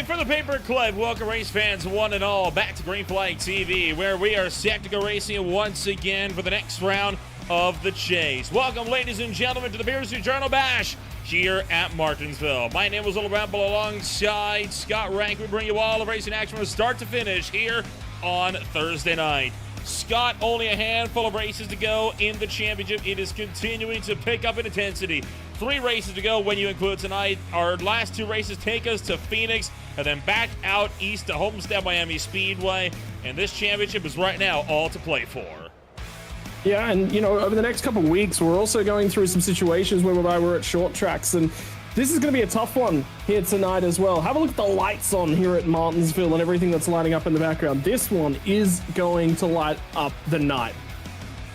Hey, for the paperclip, welcome race fans one and all back to Green Flag TV, where we are set to go racing once again for the next round of the chase. Welcome, ladies and gentlemen, to the Beer Street Journal Bash here at Martinsville. My name is Little Ramble alongside Scott Rank. We bring you all the racing action from start to finish here on Thursday night. Scott, only a handful of races to go in the championship. It is continuing to pick up in intensity. 3 races to go when you include tonight. Our last 2 races take us to Phoenix and then back out east to Homestead Miami Speedway. And this championship is right now all to play for. Yeah, and over the next couple of weeks, we're also going through some situations whereby we're at short tracks, and this is going to be a tough one here tonight as well. Have a look at the lights on here at Martinsville and everything that's lighting up in the background. This one is going to light up the night.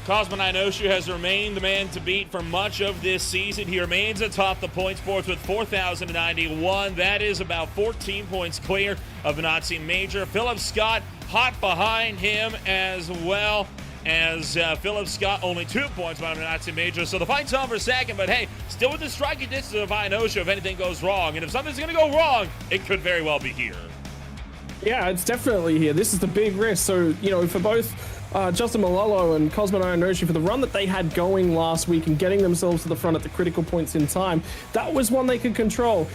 Cosmo Inoshu has remained the man to beat for much of this season. He remains atop the points board with 4,091. That is about 14 points clear of the Nazi Major. Philip Scott hot behind him as well. As Philip Scott only 2 points behind the Nazi Major. So the fight's on for second, but hey, still with the striking distance of Inoshu if anything goes wrong. And if something's going to go wrong, it could very well be here. Yeah, it's definitely here. This is the big risk. So, for both Justin Malolo and Cosmo Inoshu, for the run that they had going last week and getting themselves to the front at the critical points in time, that was one they could control.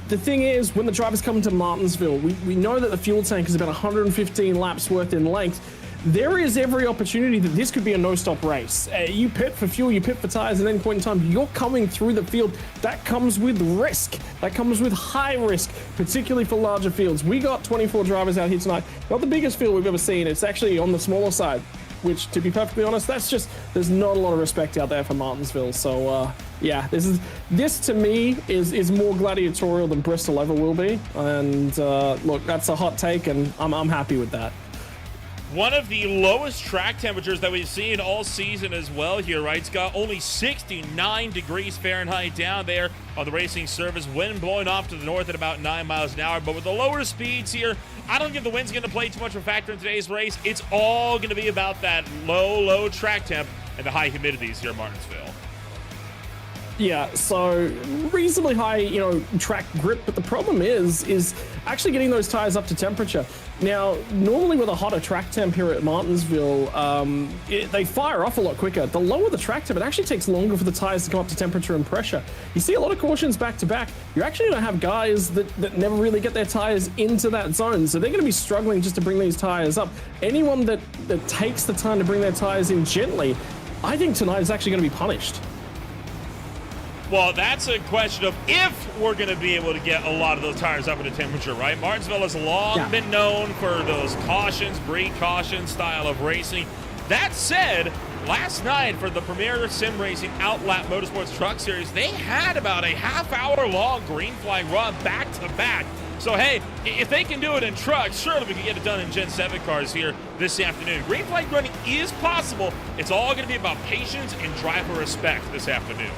The thing is, when the drivers come to Martinsville, we know that the fuel tank is about 115 laps worth in length. There is every opportunity that this could be a no-stop race. You pit for fuel, you pit for tires, and at any point in time, you're coming through the field. That comes with risk. That comes with high risk, particularly for larger fields. We got 24 drivers out here tonight. Not the biggest field we've ever seen. It's actually on the smaller side, which, to be perfectly honest, there's not a lot of respect out there for Martinsville. So, yeah, this to me is more gladiatorial than Bristol ever will be. And look, that's a hot take, and I'm happy with that. One of the lowest track temperatures that we've seen all season as well here, right, Scott? Only 69 degrees Fahrenheit down there on the racing surface. Wind blowing off to the north at about 9 miles an hour. But with the lower speeds here, I don't think the wind's going to play too much of a factor in today's race. It's all going to be about that low track temp and the high humidities here at Martinsville. Yeah, so reasonably high, track grip, but the problem is actually getting those tires up to temperature. Now, normally with a hotter track temp here at Martinsville, they fire off a lot quicker. The lower the track temp, it actually takes longer for the tires to come up to temperature and pressure. You see a lot of cautions back to back. You're actually going to have guys that never really get their tires into that zone, so they're going to be struggling just to bring these tires up. Anyone that takes the time to bring their tires in gently, I think tonight is actually going to be punished. Well, that's a question of if we're going to be able to get a lot of those tires up into temperature, right? Martinsville has long been known for those cautions, breed caution style of racing. That said, last night for the Premier Sim Racing Outlap Motorsports Truck Series, they had about a half-hour-long green flag run back-to-back. So, hey, if they can do it in trucks, surely we can get it done in Gen 7 cars here this afternoon. Green flag running is possible. It's all going to be about patience and driver respect this afternoon.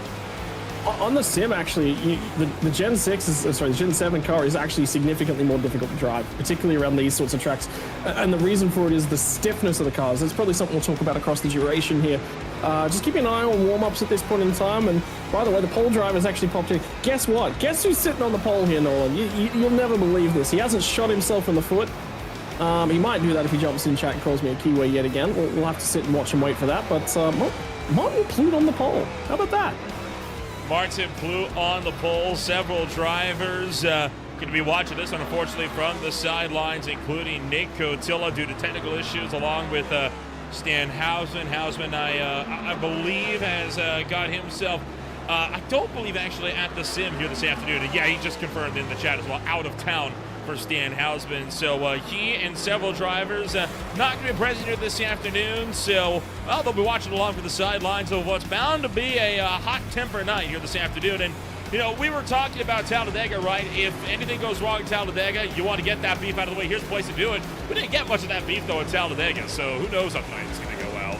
On the sim, actually, the Gen 7 car is actually significantly more difficult to drive, particularly around these sorts of tracks. And the reason for it is the stiffness of the cars. It's probably something we'll talk about across the duration here. Just keep an eye on warm-ups at this point in time. And by the way, the pole driver's actually popped in. Guess what? Guess who's sitting on the pole here, Nolan? You'll never believe this. He hasn't shot himself in the foot. He might do that if he jumps in chat and calls me a Kiwi yet again. We'll have to sit and watch and wait for that. But Martin Plude on the pole. How about that? Martin Plude on the pole. Several drivers going to be watching this one, unfortunately, from the sidelines, including Nick Cotilla due to technical issues, along with Stan Hausman. Hausman, I believe, has got himself, I don't believe, actually, at the sim here this afternoon. And yeah, he just confirmed in the chat as well, out of town for Stan Hausman. So he and several drivers not going to be present here this afternoon. So, well, they'll be watching along from the sidelines of what's bound to be a hot temper night here this afternoon. And, we were talking about Talladega, right? If anything goes wrong in Talladega, you want to get that beef out of the way. Here's the place to do it. We didn't get much of that beef, though, at Talladega. So who knows how tonight is going to go well.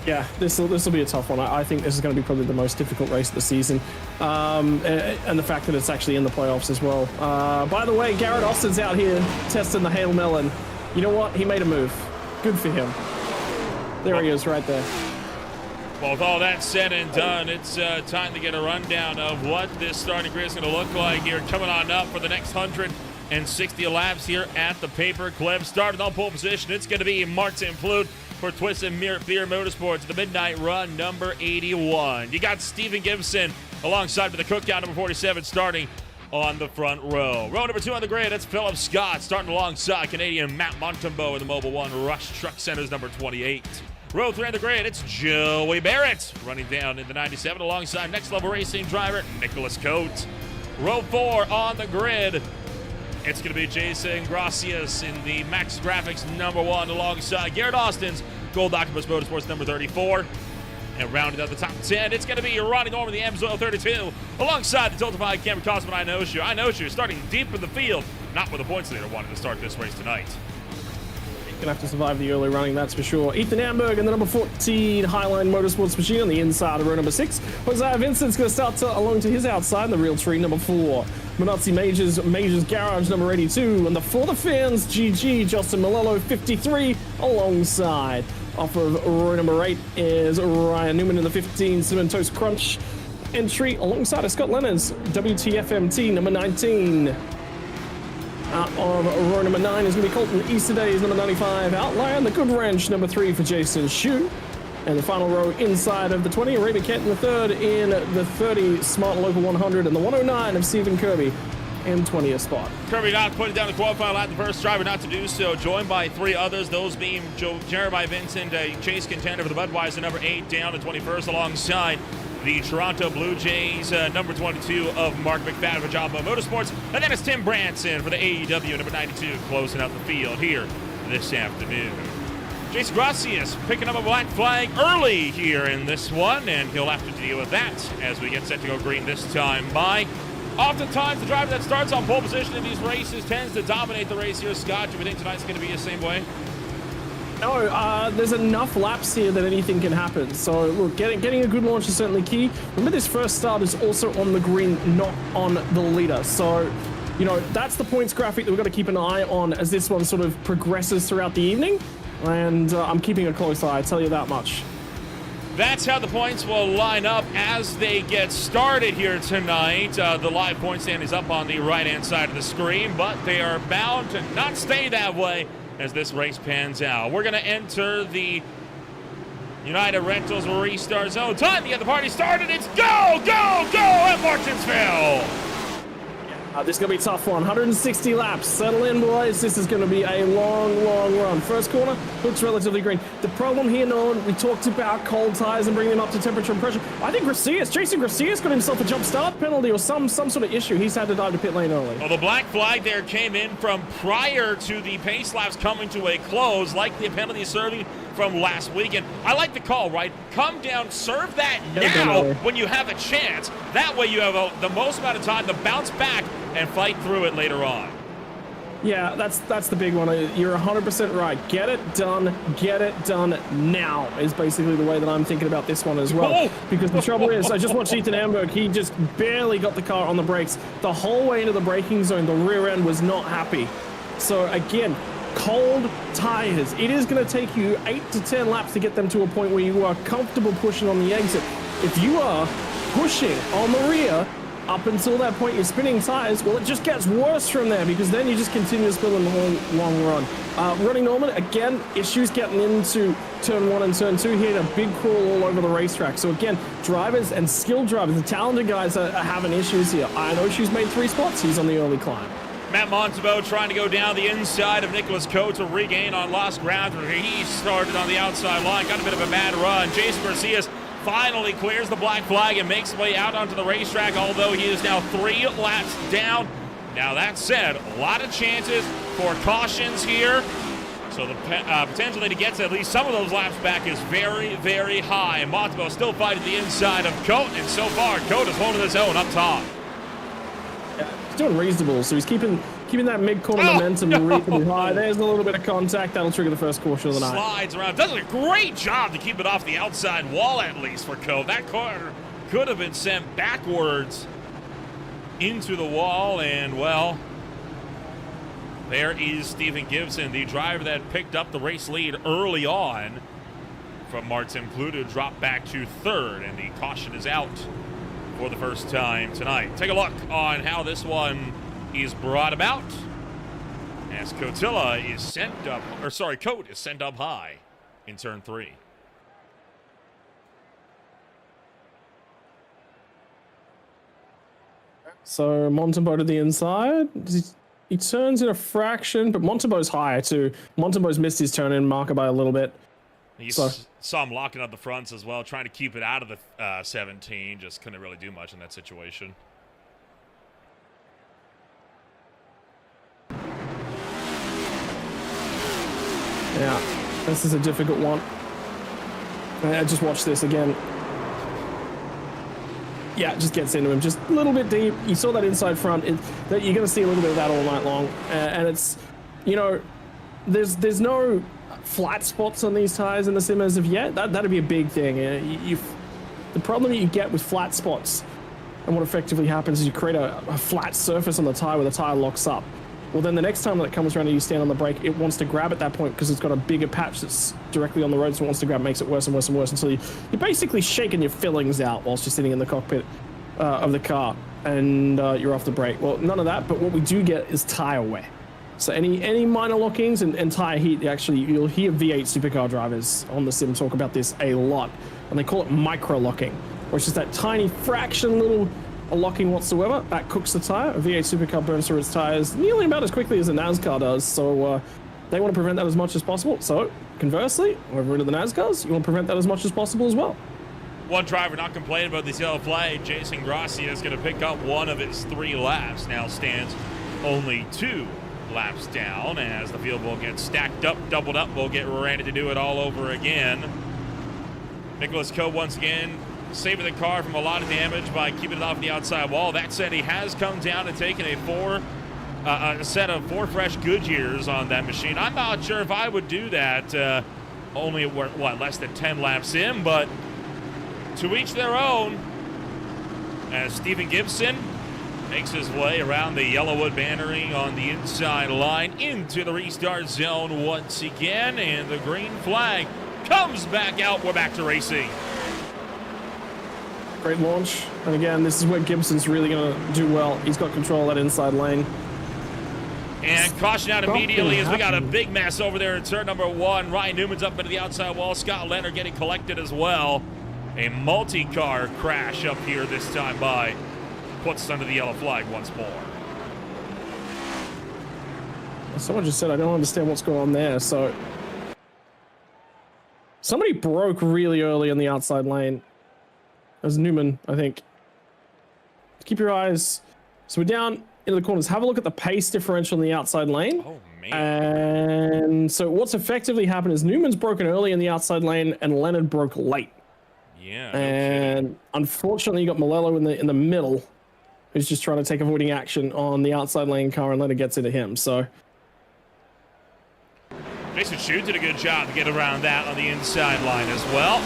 Yeah, this will be a tough one. I think this is going to be probably the most difficult race of the season. And the fact that it's actually in the playoffs as well. By the way, Garrett Austin's out here testing the Hail Melon. You know what? He made a move. Good for him. There he is right there. Well, with all that said and done, it's time to get a rundown of what this starting grid is going to look like here coming on up for the next 160 laps here at the Paperclip. Started on pole position, it's going to be Martinsville for Twisted Fear Motorsports, the Midnight Run, number 81. You got Stephen Gibson alongside with the Cookout, number 47, starting on the front row. Row number 2 on the grid, it's Philip Scott, starting alongside Canadian Matt Montembeau in the Mobile One Rush Truck Centers, number 28. Row 3 on the grid, it's Joey Barrett, running down in the 97 alongside Next Level Racing driver Nicholas Coates. Row 4 on the grid, it's going to be Jason Gracias in the Max Graphics number 1 alongside Garrett Austin's Gold Octopus Motorsports number 34. And rounding out the top 10, it's going to be Ronnie Norman, the Amsoil 32, alongside the Tiltified Cameron Cosman I Know Shoe starting deep in the field, not with the points leader wanting to start this race tonight. Gonna have to survive the early running, that's for sure. Ethan Amberg in the number 14 Highline Motorsports machine on the inside of row number 6. Hosea Vincent's gonna start along to his outside, the real tree number 4. Manazzi Majors Garage number 82, and the For the Fans GG Justin Malello 53 alongside. Off of row number 8 is Ryan Newman in the 15 Cinnamon Toast Crunch entry alongside of Scott Leonard's WTFMT number 19. Out of row number 9 is going to be Colton Easterdays, number 95. Outlier, the Good Ranch, number 3 for Jason Shue. And the final row inside of the 20, Ray Kent in the 3rd, in the 30, Smart Local 100, and the 109 of Stephen Kirby in 20th spot. Kirby not putting down the qualifying lap, the first driver not to do so, joined by 3 others, those being Jeremiah Vincent, a chase contender for the Budweiser, number 8, down to 21st, alongside the Toronto Blue Jays, number 22 of Mark McFadden for Jamba Motorsports. And then it's Tim Branson for the AEW, number 92, closing out the field here this afternoon. Jason Gracias picking up a black flag early here in this one, and he'll have to deal with that as we get set to go green this time by. Oftentimes, the driver that starts on pole position in these races tends to dominate the race here. Scott, do we think tonight's going to be the same way? No, there's enough laps here that anything can happen. So, look, getting a good launch is certainly key. Remember, this first start is also on the green, not on the leader. So, you know, that's the points graphic that we've got to keep an eye on as this one sort of progresses throughout the evening. And I'm keeping a close eye, I tell you that much. That's how the points will line up as they get started here tonight. The live point stand is up on the right-hand side of the screen, but they are bound to not stay that way as this race pans out. We're going to enter the United Rentals restart zone. Time to get the party started. It's go, go, go at Martinsville. This is going to be a tough one. 160 laps. Settle in, boys. This is going to be a long, long run. First corner looks relatively green. The problem here, Nolan, we talked about cold tires and bringing them up to temperature and pressure. I think Jason Gracias got himself a jump start penalty or some sort of issue. He's had to dive to pit lane early. Well, the black flag there came in from prior to the pace laps coming to a close, like the penalty serving from last weekend. I like the call, right? Come down, serve that now when you have a chance. That way you have the most amount of time to bounce back and fight through it later on. Yeah, that's the big one. You're 100% right. Get it done now is basically the way that I'm thinking about this one as well. Because the trouble is, I just watched Ethan Amberg. He just barely got the car on the brakes. The whole way into the braking zone, the rear end was not happy. So again, cold tires. It is going to take you 8 to 10 laps to get them to a point where you are comfortable pushing on the exit. If you are pushing on the rear, up until that point, you're spinning tires. Well, it just gets worse from there because then you just continue to spin in the long run. Ronnie Norman, again, issues getting into turn 1 and turn 2 here. A big crawl all over the racetrack. So again, drivers and skilled drivers, the talented guys are having issues here. I know she's made 3 spots. He's on the early climb. Matt Montembeau trying to go down the inside of Nicholas Coates to regain on lost ground. He started on the outside line, got a bit of a bad run. Jason Garcias finally clears the black flag and makes his way out onto the racetrack, although he is now 3 laps down. Now, that said, a lot of chances for cautions here. So the potential to get to at least some of those laps back is very, very high. And Montembeau still fighting the inside of Coates, and so far, Coates is holding his own up top. He's doing reasonable, so he's keeping that mid-corner momentum reasonably high. There's a little bit of contact. That'll trigger the first caution of the night. Slides around. Does a great job to keep it off the outside wall, at least, for Coates. That car could have been sent backwards into the wall, and, well, there is Stephen Gibson, the driver that picked up the race lead early on from Martinsville to drop back to third, and the caution is out for the first time tonight. Take a look on how this one is brought about as Cotilla is sent up, or sorry, Cote is sent up high in turn 3. So Montembeau to the inside. He turns in a fraction, but Montembeau's higher too. Montembeau's missed his turn in marker by a little bit. You saw him locking up the fronts as well, trying to keep it out of the 17. Just couldn't really do much in that situation. Yeah, this is a difficult one. I just watched this again. Yeah, it just gets into him just a little bit deep. You saw that inside front. You're going to see a little bit of that all night long. And it's, you know, there's no flat spots on these tires in the sim as of yet. That'd be a big thing. The problem that you get with flat spots, and what effectively happens is you create a flat surface on the tire where the tire locks up. Well, then the next time that it comes around and you stand on the brake, it wants to grab at that point because it's got a bigger patch that's directly on the road, so it wants to grab, makes it worse and worse and worse until you're basically shaking your fillings out whilst you're sitting in the cockpit of the car and you're off the brake. Well, none of that, but what we do get is tire wear. So any minor lock-ins and tire heat, actually, you'll hear V8 supercar drivers on the sim talk about this a lot, and they call it micro-locking, which is that tiny fraction little locking whatsoever that cooks the tire. A V8 supercar burns through its tires nearly about as quickly as a NASCAR does, so they want to prevent that as much as possible. So conversely, over into the NASCARs, you want to prevent that as much as possible as well. One driver not complaining about this yellow flag. Jason Grossi is going to pick up one of his 3 laps. Now stands only 2 laps down as the field will get stacked up, doubled up. We'll get Randy to do it all over again. Nicholas Coe once again saving the car from a lot of damage by keeping it off the outside wall. That said, he has come down and taken a set of 4 fresh Goodyears on that machine. I'm not sure if I would do that only what, less than 10 laps in, but to each their own as Stephen Gibson makes his way around the Yellowwood bannering on the inside line into the restart zone once again, and the green flag comes back out. We're back to racing. Great launch, and again, this is where Gibson's really going to do well. He's got control of that inside lane. And caution out immediately as we got a big mess over there in turn number 1. Ryan Newman's up into the outside wall. Scott Leonard getting collected as well. A multi-car crash up here this time by puts us under the yellow flag once more. Someone just said, I don't understand what's going on there. So somebody broke really early in the outside lane. It was Newman, I think. Keep your eyes. So we're down into the corners. Have a look at the pace differential in the outside lane. Oh, man. And so what's effectively happened is Newman's broken early in the outside lane and Leonard broke late. Yeah. And unfortunately, you got Malello in the middle, who's just trying to take avoiding action on the outside lane car, and Leonard gets into him. So Jason Shute did a good job to get around that on the inside line as well.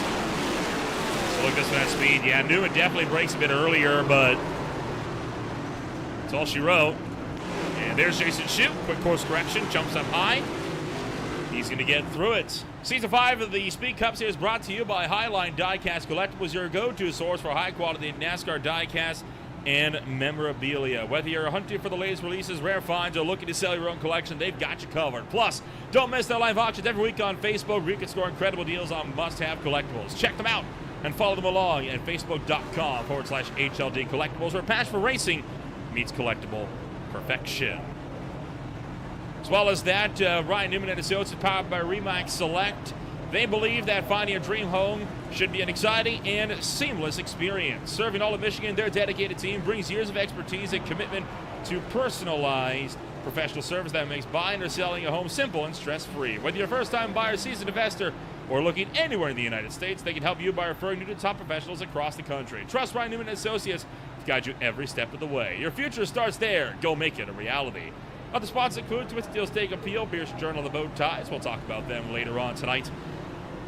So look at this one at speed. Yeah, Newman definitely breaks a bit earlier, but that's all she wrote. And there's Jason Shute. Quick course correction, jumps up high. He's going to get through it. Season 5 of the Speed Cup Series brought to you by Highline Diecast Collectibles, your go-to source for high-quality NASCAR diecast and memorabilia. Whether you're hunting for the latest releases, rare finds, or looking to sell your own collection, they've got you covered. Plus, don't miss their live auctions every week on Facebook, where you can score incredible deals on must-have collectibles. Check them out and follow them along at facebook.com/HLD Collectibles, where passion for racing meets collectible perfection. As well as that, Ryan Newman and Associates, powered by Remax Select. They believe that finding a dream home should be an exciting and seamless experience. Serving all of Michigan, their dedicated team brings years of expertise and commitment to personalized professional service that makes buying or selling a home simple and stress-free. Whether you're a first-time buyer, seasoned investor, or looking anywhere in the United States, they can help you by referring you to top professionals across the country. Trust Ryan Newman and Associates to guide you every step of the way. Your future starts there. Go make it a reality. Other spots include Twist Steel Steak Appeal, Beers Journal, the Bow Ties. We'll talk about them later on tonight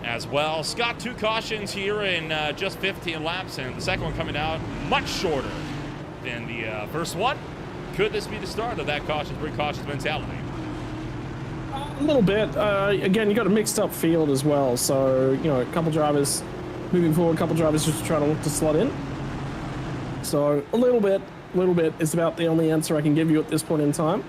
as well. Scott, 2 cautions here in just 15 laps, and the second one coming out much shorter than the first one. Could this be the start of that cautious mentality? A little bit. Again, you got a mixed up field as well. So, you know, a couple drivers moving forward, a couple drivers just trying to look to slot in. So a little bit is about the only answer I can give you at this point in time.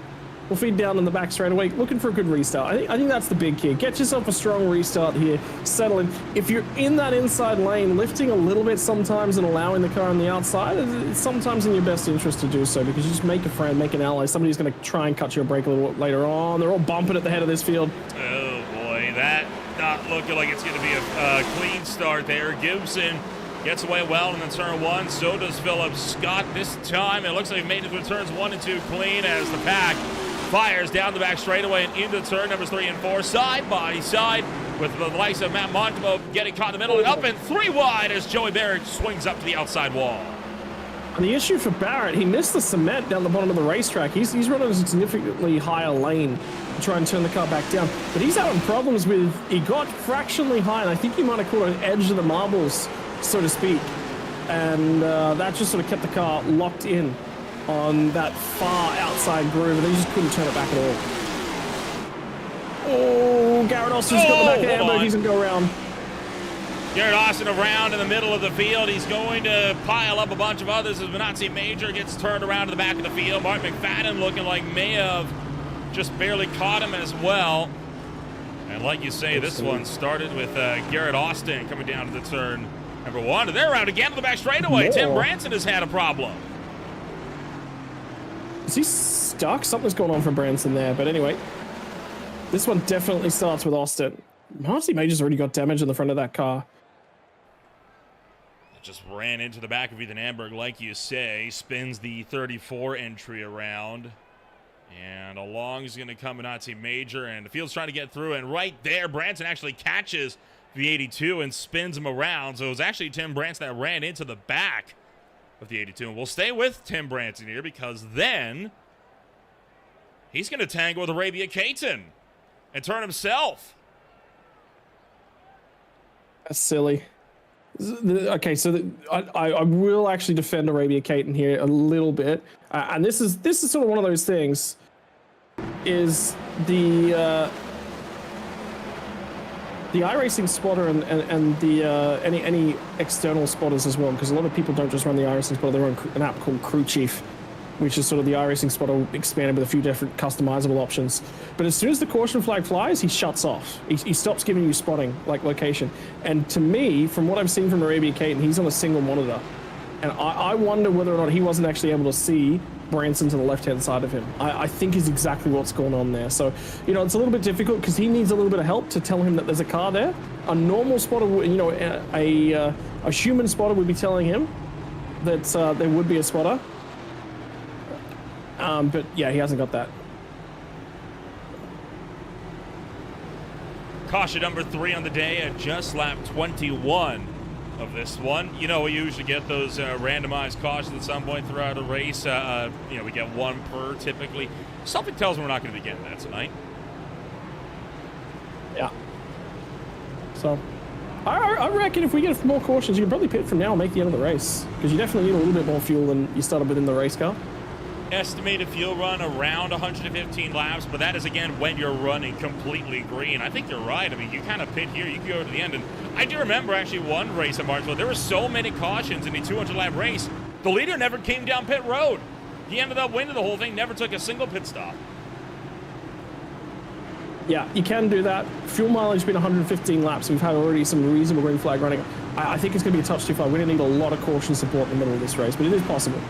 We'll feed down in the back straight away, looking for a good restart. I think that's the big key. Get yourself a strong restart here, settle in. If you're in that inside lane, lifting a little bit sometimes and allowing the car on the outside, it's sometimes in your best interest to do so, because you just make a friend, make an ally. Somebody's going to try and cut you a break a little bit later on. They're all bumping at the head of this field. Oh boy, that not looking like it's going to be a clean start there. Gibson gets away well in the turn one. So does Phillips Scott this time. It looks like he made it through turns 1 and 2 clean as the pack fires down the back straightaway and into turn numbers 3 and 4, side by side, with the likes of Matt Montembeau getting caught in the middle and up and 3 wide as Joey Barrett swings up to the outside wall. And the issue for Barrett, he missed the cement down the bottom of the racetrack. He's running a significantly higher lane to try and turn the car back down. But he's having problems with, he got fractionally high, and I think he might have caught an edge of the marbles, so to speak. And that just sort of kept the car locked in on that far outside groove, and they just couldn't turn it back at all. Oh, Garrett Austin's got the back of Amber. He's going to go around. Garrett Austin around in the middle of the field. He's going to pile up a bunch of others as Minazzi Major gets turned around to the back of the field. Martin McFadden looking like may have just barely caught him as well. And like you say, this one started with Garrett Austin coming down to the turn number 1. And they're around again to the back straightaway. Tim Branson has had a problem. Is he stuck? Something's going on for Branson there. But anyway, this one definitely starts with Austin. Minazzi Major's already got damage in the front of that car. Just ran into the back of Ethan Amberg, like you say. Spins the 34 entry around. And along is going to come Minazzi Major, and the field's trying to get through. And right there, Branson actually catches the 82 and spins him around. So it was actually Tim Branson that ran into the back of the 82. And we'll stay with Tim Branson here, because then he's going to tangle with Arabia Caton and turn himself. That's silly. Okay, so I will actually defend Arabia Caton here a little bit, and this is sort of one of those things. Is the iRacing spotter and the any external spotters as well, because a lot of people don't just run the iRacing spotter; they run an app called Crew Chief, which is sort of the iRacing spotter expanded with a few different customizable options. But as soon as the caution flag flies, he shuts off. He stops giving you spotting, like location. And to me, from what I've seen from Arabia Caton, he's on a single monitor. And I wonder whether or not he wasn't actually able to see Branson to the left-hand side of him. I think is exactly what's going on there. So, you know, it's a little bit difficult because he needs a little bit of help to tell him that there's a car there. A normal spotter, you know, a human spotter would be telling him that there would be a spotter. But yeah, he hasn't got that. Caution number 3 on the day at just lap 21 of this one. You know, we usually get those randomized cautions at some point throughout a race. You know, we get 1 per typically. Something tells me we're not going to be getting that tonight. Yeah. So, I reckon if we get more cautions, you can probably pit from now and make the end of the race, because you definitely need a little bit more fuel than you started with in the race car. Estimated fuel run around 115 laps, but that is, again, when you're running completely green. I think you're right. I mean, you kind of pit here, you can go to the end. And I do remember, actually, one race at Martinsville, there were so many cautions in a 200-lap race, the leader never came down pit road. He ended up winning the whole thing, never took a single pit stop. Yeah, you can do that. Fuel mileage has been 115 laps. We've had already some reasonable green flag running. I think it's going to be a touch too far. We're going to need a lot of caution support in the middle of this race, but it is possible.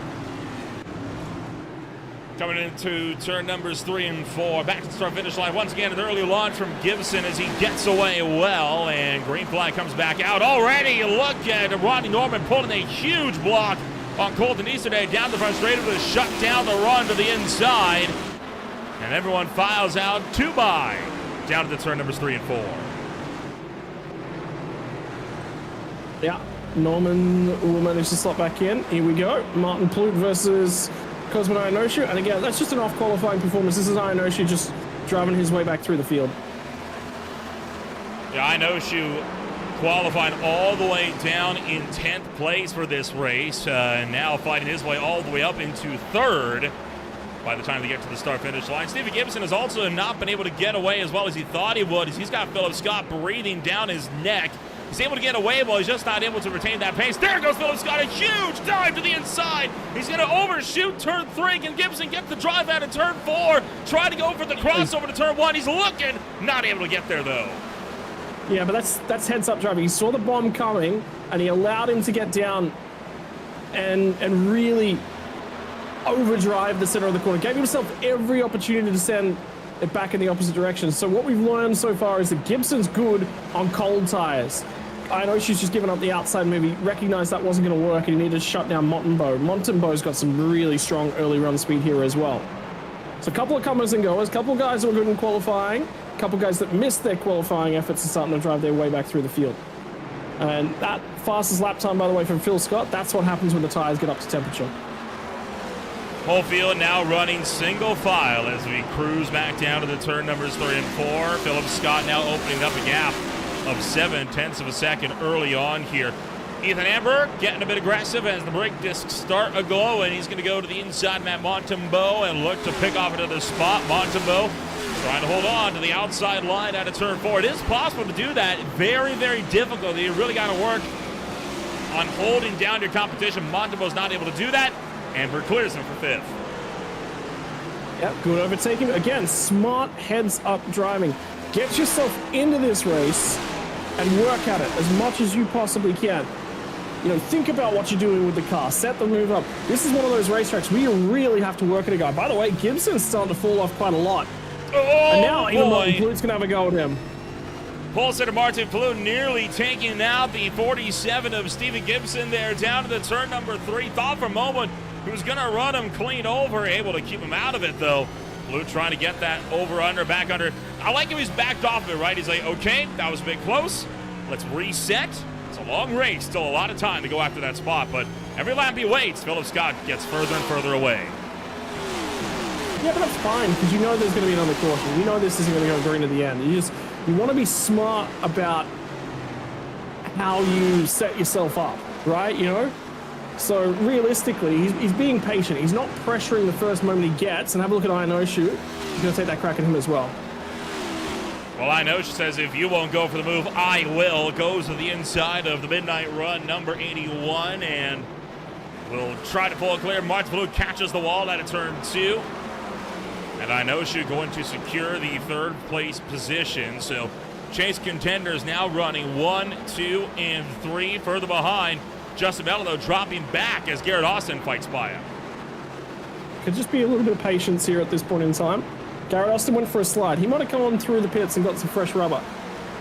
Coming into turn numbers 3 and 4. Back to the start-finish line. Once again, an early launch from Gibson as he gets away well. And green flag comes back out already. Look at Rodney Norman pulling a huge block on Colton Easterday down the front straight to shut down the run to the inside. And everyone files out 2 by down to the turn numbers 3 and 4. Yeah, Norman will manage to slot back in. Here we go. Martin Plute versus Cosmo Ionoshu, and again, that's just an off-qualifying performance. This is Ionoshu just driving his way back through the field. Yeah, Ionoshu qualifying all the way down in 10th place for this race, and now fighting his way all the way up into 3rd. by the time they get to the start-finish line. Stevie Gibson has also not been able to get away as well as he thought he would. He's got Philip Scott breathing down his neck. He's able to get away, but he's just not able to retain that pace. There goes Philip Scott, a huge dive to the inside. He's going to overshoot turn 3. Can Gibson get the drive out of turn 4? Try to go for the crossover to turn 1. He's looking, not able to get there though. Yeah, but that's heads-up driving. He saw the bomb coming, and he allowed him to get down and really overdrive the center of the corner. Gave himself every opportunity to send it back in the opposite direction. So what we've learned so far is that Gibson's good on cold tires. I know she's just given up the outside move. He recognized that wasn't going to work, and he needed to shut down Montembeau. Montembeau's got some really strong early run speed here as well. So a couple of comers and goers, a couple of guys who were good in qualifying, a couple of guys that missed their qualifying efforts and starting to drive their way back through the field. And that fastest lap time, by the way, from Phil Scott, that's what happens when the tires get up to temperature. Whole field now running single file as we cruise back down to the turn numbers 3 and 4. Philip Scott now opening up a gap of 0.7 of a second early on here. Ethan Amber getting a bit aggressive as the brake discs start aglow, and he's going to go to the inside Matt Montembeau and look to pick off another spot. Montembeau trying to hold on to the outside line out of turn 4. It is possible to do that. Very, very difficult. You really got to work on holding down your competition. Montembeau's not able to do that. Amber clears him for 5th. Yep, good overtaking. Again, smart heads-up driving. Get yourself into this race and work at it as much as you possibly can. You know, think about what you're doing with the car. Set the move up. This is one of those racetracks where you really have to work at a guy. By the way, Gibson's starting to fall off quite a lot. Oh, and now even boy. Blute's going to have a go at him. Pole sitter Martinsville nearly taking out the 47 of Stephen Gibson there down to the turn number 3. Thought for a moment he was going to run him clean over, able to keep him out of it though. Blue trying to get that over-under, back under. I like how he's backed off of it, right? He's like, okay, that was a bit close. Let's reset. It's a long race, still a lot of time to go after that spot, but every lap he waits, Philip Scott gets further and further away. Yeah, but that's fine, because you know there's going to be another caution. You know this isn't going to go green at the end. You want to be smart about how you set yourself up, right? You know? So realistically, he's being patient. He's not pressuring the first moment he gets. And have a look at I Know Shoot. He's going to take that crack at him as well. Well, I know she says if you won't go for the move, I will. Goes to the inside of the Midnight Run, number 81, and will try to pull it clear. Martinsville catches the wall out of turn 2. And I know she's going to secure the 3rd place position. So chase contenders now running 1, 2, and 3 further behind. Justin Mello, though, dropping back as Garrett Austin fights by him. Could just be a little bit of patience here at this point in time. Garrett Austin went for a slide. He might have come on through the pits and got some fresh rubber.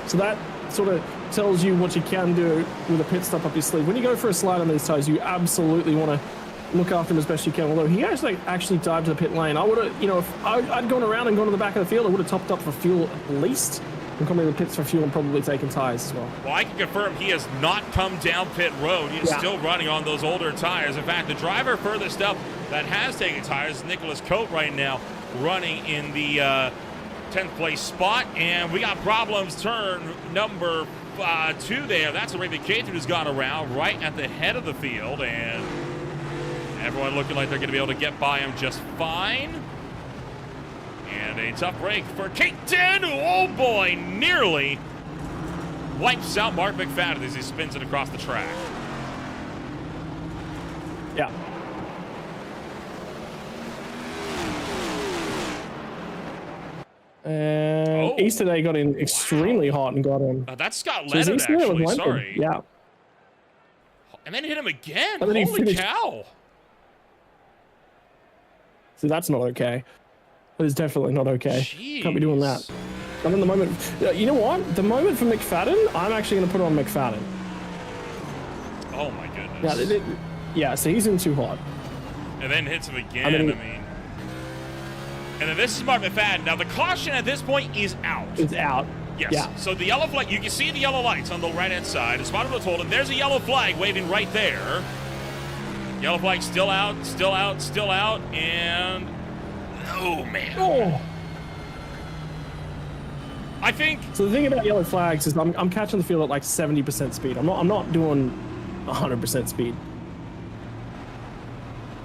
So that sort of tells you what you can do with a pit stop up your sleeve. When you go for a slide on these tires, you absolutely want to look after him as best you can. Although he actually dived to the pit lane. I would have, you know, if I'd gone around and gone to the back of the field, I would have topped up for fuel at least. And coming to the pits for fuel and probably taking tires as well. Well, I can confirm he has not come down pit road. He is still running on those older tires. In fact, the driver furthest up that has taken tires is Nicholas Coate right now, running in the 10th place spot. And we got problems turn number 2 there. That's the Raven Catherine who's gone around right at the head of the field. And everyone looking like they're going to be able to get by him just fine. And a tough break for Caton. Oh boy, nearly wipes out Mark McFadden as he spins it across the track. Yeah. And Easter Day got in extremely hot and got him. That's Scott Lennon, actually. Sorry. Yeah. And then hit him again. And then Holy cow. See, that's not okay. That is definitely not okay. Jeez. Can't be doing that. And in the moment, you know what? The moment for McFadden, I'm actually going to put on McFadden. Oh my goodness. Yeah, so he's in too hot. And then hits him again, I mean. And then this is Mark McFadden. Now the caution at this point is out. It's out. Yes. Yeah. So the yellow flag, you can see the yellow lights on the right-hand side. As Martinsville told him, there's a yellow flag waving right there. Yellow flag still out, still out, still out, and oh man. Oh. I think. So the thing about yellow flags is I'm catching the field at like 70% speed. I'm not doing 100% speed.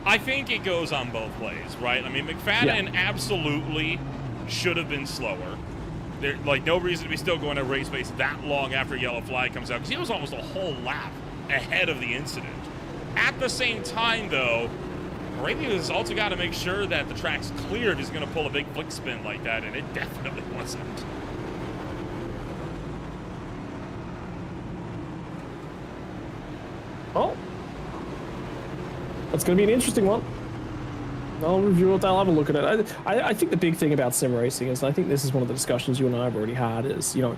I think it goes on both ways, right? I mean, McFadden absolutely should have been slower. There's like no reason to be still going at race pace that long after a yellow flag comes out, because he was almost a whole lap ahead of the incident. At the same time, though, Arabia has also got to make sure that the track's clear if he's going to pull a big flick spin like that, and it definitely wasn't. Oh. That's going to be an interesting one. I'll review it. I'll have a look at it. I think the big thing about sim racing is, I think this is one of the discussions you and I have already had, is, you know,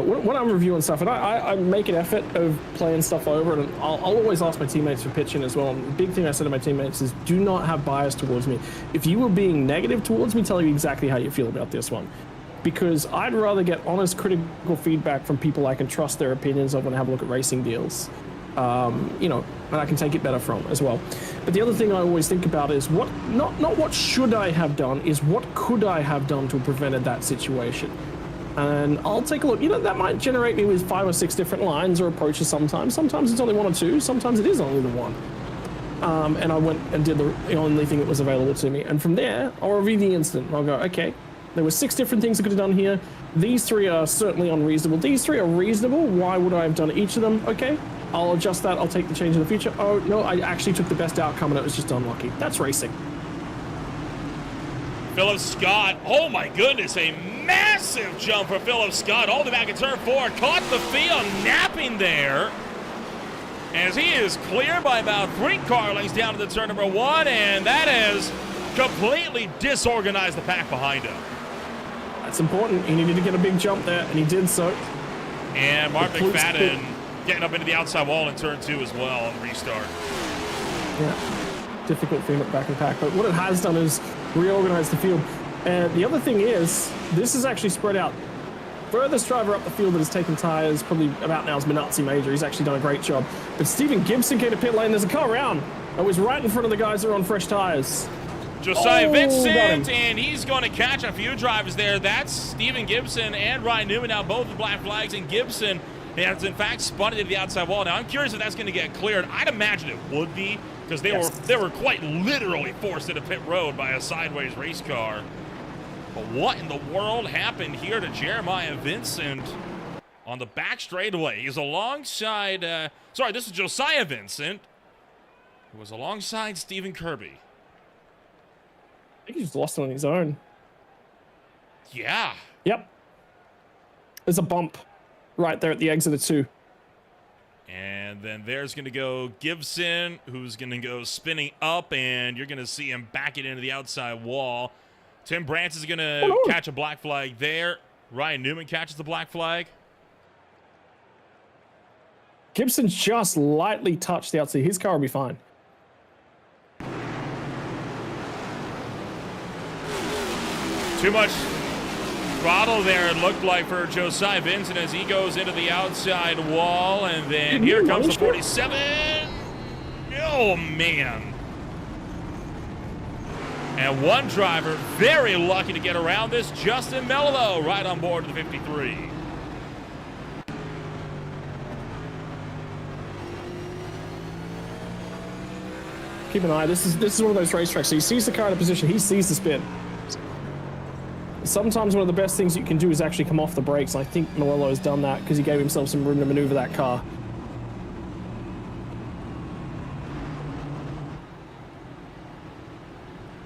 when I'm reviewing stuff, and I make an effort of playing stuff over, and I'll always ask my teammates for pitching as well. And the big thing I said to my teammates is, do not have bias towards me. If you were being negative towards me, tell me exactly how you feel about this one. Because I'd rather get honest, critical feedback from people I can trust their opinions of when I have a look at racing deals. You know, and I can take it better from as well. But the other thing I always think about is not what should I have done, is what could I have done to have prevented that situation. And I'll take a look. You know, that might generate me with 5 or 6 different lines or approaches sometimes. Sometimes it's only 1 or 2. Sometimes it is only the one. And I went and did the only thing that was available to me. And from there, I'll review the incident. I'll go, okay, there were 6 different things I could have done here. These 3 are certainly unreasonable. These 3 are reasonable. Why would I have done each of them? Okay, I'll adjust that. I'll take the change in the future. Oh, no, I actually took the best outcome and it was just unlucky. That's racing. Philip Scott, oh my goodness, a massive jump for Philip Scott all the way back in turn 4. Caught the field napping there, as he is clear by about 3 car lengths down to the turn number 1, and that has completely disorganized the pack behind him. That's important. He needed to get a big jump there, and he did so. And Mark McFadden getting up into the outside wall in turn 2 as well on the restart. Yeah, difficult thing at back and pack, but what it has done is reorganize the field. And the other thing is, this is actually spread out. Furthest driver up the field that has taken tires probably about now is Minazzi Major. He's actually done a great job. But Stephen Gibson came to pit lane. There's a car around. That was right in front of the guys that are on fresh tires. Josiah Vincent, and he's going to catch a few drivers there. That's Stephen Gibson and Ryan Newman now both with black flags, and Gibson has in fact spun it to the outside wall. Now I'm curious if that's going to get cleared. I'd imagine it would be, because they were quite literally forced into pit road by a sideways race car. But what in the world happened here to Jeremiah Vincent on the back straightaway? He's alongside, this is Josiah Vincent, who was alongside Stephen Kirby. I think he just lost it on his own. Yeah. Yep. There's a bump right there at the exit of 2. And then there's going to go Gibson, who's going to go spinning up, and you're going to see him back it into the outside wall. Tim Brantz is going to catch a black flag there. Ryan Newman catches the black flag. Gibson just lightly touched the outside. His car will be fine. Too much throttle there, it looked like, for Josiah Vincent as he goes into the outside wall. And then here comes the 47. Oh, man. And one driver very lucky to get around this, Justin Mello, right on board to the 53. Keep an eye. This is one of those racetracks. So he sees the car in a position, he sees the spin. Sometimes one of the best things you can do is actually come off the brakes. I think Malello has done that because he gave himself some room to maneuver that car.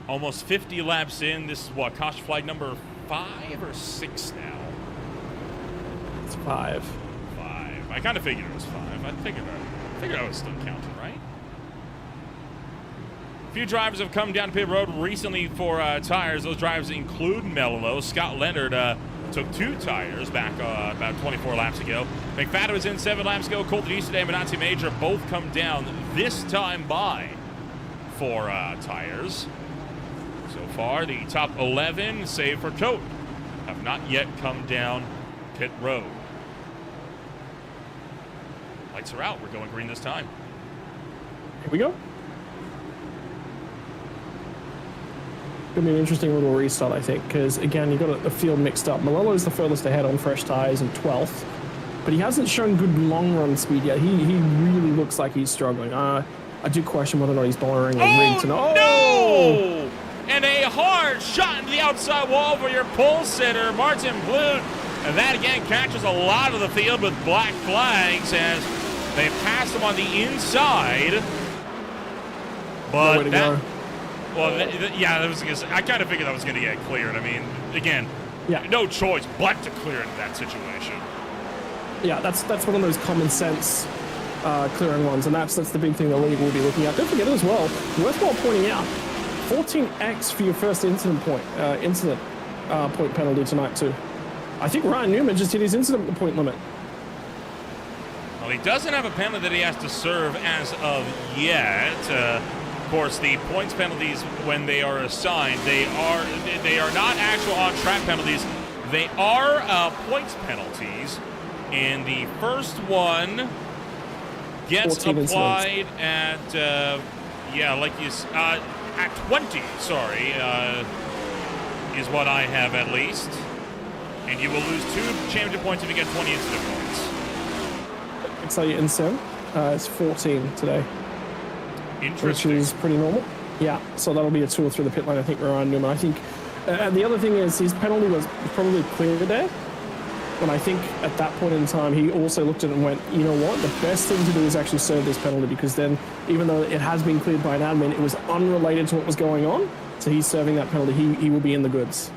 Almost 50 laps in. This is what, caution flag number 5 or 6 now? It's 5. 5. I kind of figured it was 5. I figured I was still counting, right? A few drivers have come down to pit road recently for tires. Those drivers include Mello. Scott Leonard took 2 tires back about 24 laps ago. McFadden was in 7 laps ago. Colton East today, Minazzi Major both come down this time by for tires. So far, the top 11, save for Cote, have not yet come down pit road. Lights are out. We're going green this time. Here we go. Gonna be an interesting little restart, I think, because again, you got the field mixed up. Malello's the furthest ahead on fresh tires in 12th, but he hasn't shown good long run speed yet. He really looks like he's struggling. I do question whether or not he's borrowing a rig to know. No! And a hard shot into the outside wall for your pole sitter, Martin Blue. And that again catches a lot of the field with black flags as they pass him on the inside. But that, well, yeah, that was, I kind of figured that was going to get cleared. I mean, again, no choice but to clear in that situation. Yeah, that's one of those common sense clearing ones, and that's the big thing the league will be looking at. Don't forget as well, worthwhile pointing out, 14x for your first incident point penalty tonight too. I think Ryan Newman just hit his incident point limit. Well, he doesn't have a penalty that he has to serve as of yet. Of course, the points penalties, when they are assigned, they are not actual on-track penalties. They are points penalties, and the first one gets applied at at 20. Sorry, is what I have at least. And you will lose 2 championship points if you get 20 incident points. I'd say in sim, it's 14 today. Interesting. Which is pretty normal. Yeah, so that'll be a tour through the pit lane, I think, Ryan Newman. I think, and the other thing is his penalty was probably cleared there. And I think at that point in time, he also looked at it and went, you know what, the best thing to do is actually serve this penalty, because then, even though it has been cleared by an admin, it was unrelated to what was going on. So he's serving that penalty. He will be in the goods.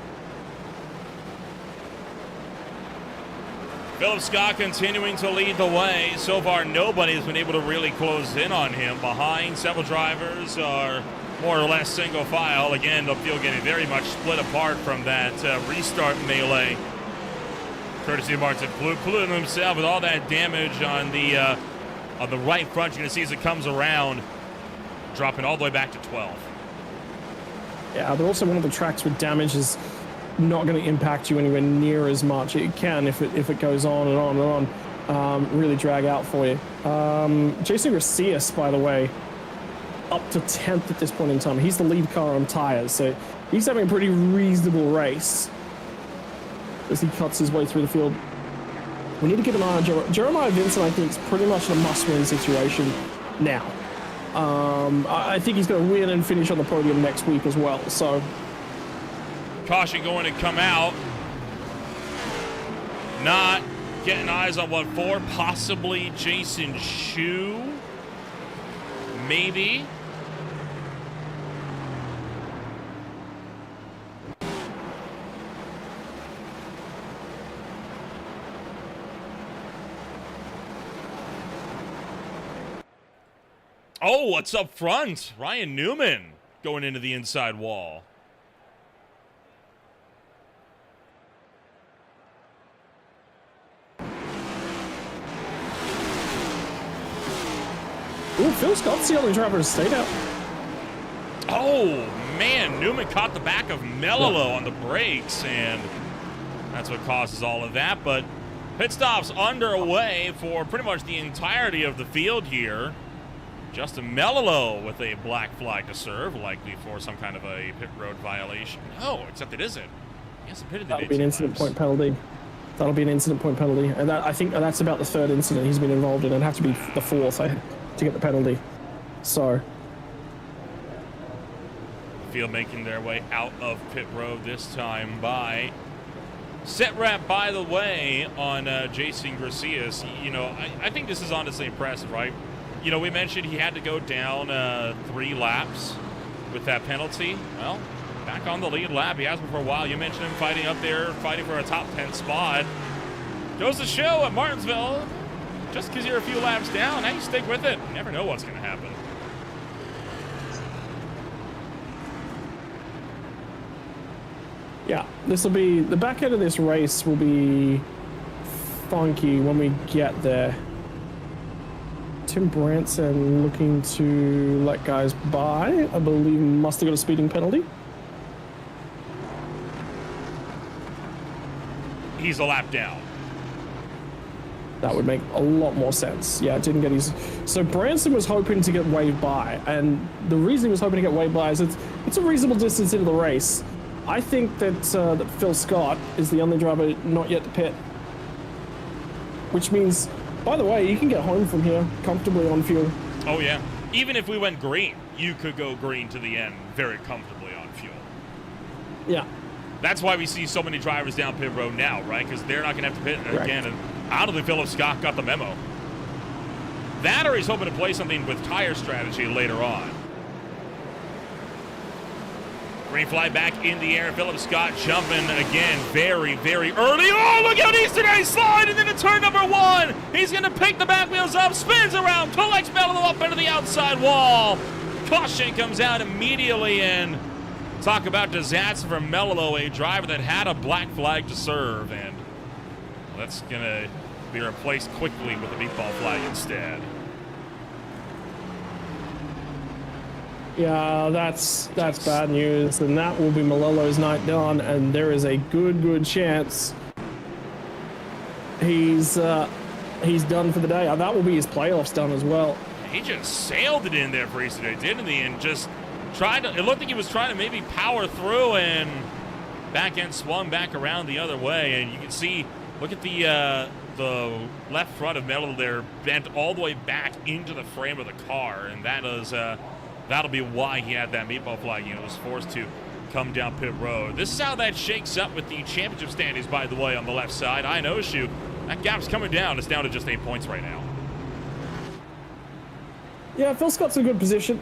Philip Scott continuing to lead the way. So far, nobody has been able to really close in on him. Behind, several drivers are more or less single file. Again, the field getting very much split apart from that restart melee. Courtesy of Martin Blue himself with all that damage on the right front. You're going to see as it comes around, dropping all the way back to 12. Yeah, they're also one of the tracks with damage is not going to impact you anywhere near as much. It can if it goes on and on and on, really drag out for you. Jason Garcias, by the way, up to 10th at this point in time. He's the lead car on tires, so he's having a pretty reasonable race as he cuts his way through the field. We need to get an eye on Jeremiah Vincent. I think is pretty much in a must-win situation now. I think he's going to win and finish on the podium next week as well. So. Caution going to come out. Not getting eyes on what for. Possibly Jason Shu. Maybe. Oh, what's up front? Ryan Newman going into the inside wall. Ooh, Phil Scott's the only driver to stay out. Oh, man. Newman caught the back of Melilo on the brakes, and that's what causes all of that. But pit stops underway for pretty much the entirety of the field here. Justin Melilo with a black flag to serve, likely for some kind of a pit road violation. No, except it isn't. He hasn't pitted the That'll be an incident point penalty. That'll be an incident point penalty. And that, I think that's about the 3rd incident he's been involved in. It'd have to be the 4th to get the penalty. So. The field making their way out of pit road this time by set wrap, by the way, on Jason Garcias. You know, I think this is honestly impressive, right? You know, we mentioned he had to go down 3 laps with that penalty. Well, back on the lead lap. He has been for a while. You mentioned him fighting up there, fighting for a top 10 spot. Goes to show at Martinsville, just because you're a few laps down, now you stick with it. You never know what's going to happen. Yeah, this will be, the back end of this race will be funky when we get there. Tim Branson looking to let guys by. I believe must have got a speeding penalty. He's a lap down. That would make a lot more sense. Yeah, it didn't get his... So Branson was hoping to get waved by, and the reason he was hoping to get waved by is it's a reasonable distance into the race. I think that that Phil Scott is the only driver not yet to pit. Which means, by the way, you can get home from here comfortably on fuel. Oh, yeah. even if we went green, you could go green to the end very comfortably on fuel. Yeah. That's why we see so many drivers down pit road now, right? Because they're not going to have to pit Correct. again. And I don't think Philip Scott got the memo. That, or he's hoping to play something with tire strategy later on. Green flag back in the air. Philip Scott jumping again very, very early. Oh, look out, Eastern A sliding into turn number 1. He's going to pick the back wheels up, spins around, collects Mello up into the outside wall. Caution comes out immediately, and talk about disaster for Mello, a driver that had a black flag to serve, and that's going to be replaced quickly with a meatball flag instead. Yeah, that's bad news, and that will be Malolo's night done, and there is a good chance he's done for the day. That will be his playoffs done as well. He just sailed it in there for yesterday, didn't he? And just tried to, it looked like he was trying to maybe power through, and back end swung back around the other way, and you can see, look at the left front of Mello there, bent all the way back into the frame of the car, and that is that'll be why he had that meatball flag. You know, was forced to come down pit road. This is how that shakes up with the championship standings, by the way, on the left side. I know, shoot, that gap's coming down. It's down to just 8 points right now. Yeah, Phil Scott's in a good position.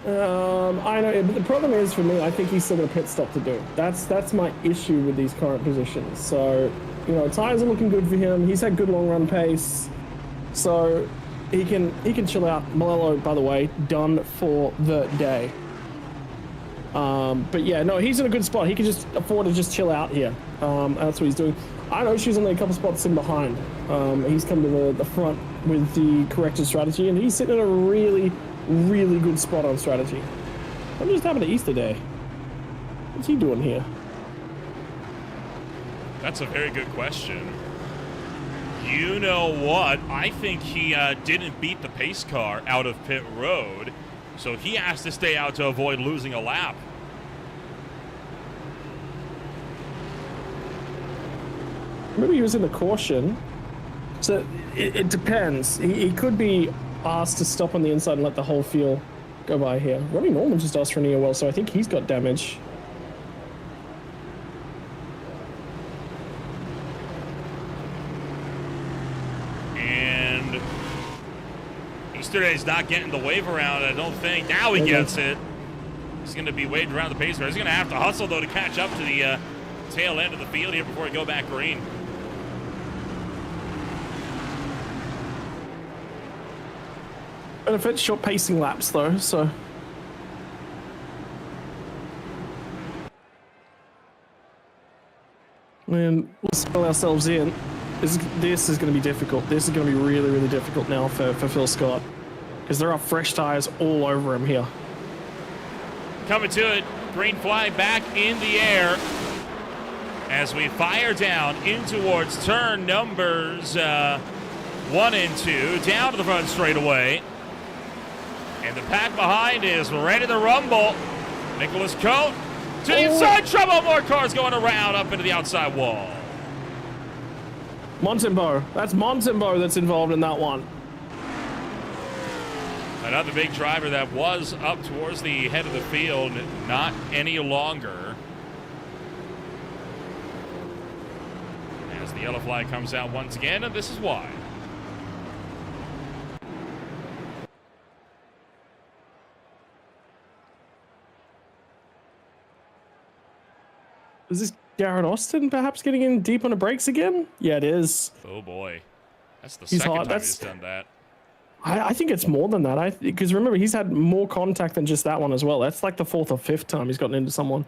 I know, but the problem is for me, I think he's still got a pit stop to do. That's my issue with these current positions. So, you know, tires are looking good for him. He's had good long run pace, so he can chill out. Malolo, by the way, done for the day. But yeah, no, he's in a good spot. He can just afford to just chill out here. That's what he's doing. I know she's only a couple spots in behind. He's come to the front with the corrected strategy, and he's sitting in a really good spot on strategy. What just happened to Easter Day? What's he doing here? That's a very good question. You know what? I think he didn't beat the pace car out of pit road, so he has to stay out to avoid losing a lap. Maybe he was in the caution. So it depends. He could be asked to stop on the inside and let the whole field go by here. Ronnie Norman just asked for an EOL, so I think he's got damage. And Easterday's not getting the wave around, I don't think. Now he gets it. He's going to be waved around the pace car. He's going to have to hustle, though, to catch up to the tail end of the field here before he go back green. Benefit short pacing laps though, so. And we'll spell ourselves in. This is going to be difficult. This is going to be really difficult now for Phil Scott, because there are fresh tires all over him here. Coming to it, green flag back in the air as we fire down in towards turn numbers 1 and 2, down to the front straightaway. And the pack behind is ready to rumble. Nicholas Cote to the inside, trouble. More cars going around up into the outside wall. Montembeau. That's Montembeau that's involved in that one. Another big driver that was up towards the head of the field, not any longer. As the yellow flag comes out once again, and this is why. Is this Garrett Austin perhaps getting in deep on the brakes again? Yeah, it is. Oh boy. That's the He's second hot. time he's done that. I think it's more than that. Because remember, he's had more contact than just that one as well. That's like the 4th or 5th time he's gotten into someone.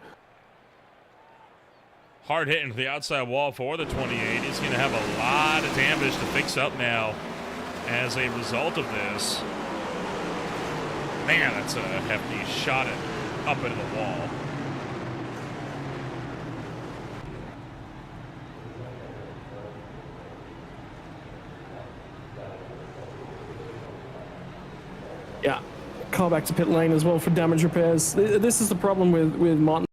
Hard hit into the outside wall for the 28. He's going to have a lot of damage to fix up now as a result of this. Man, that's a hefty shot up into the wall. Yeah, car back to pit lane as well for damage repairs. This is the problem with Martin.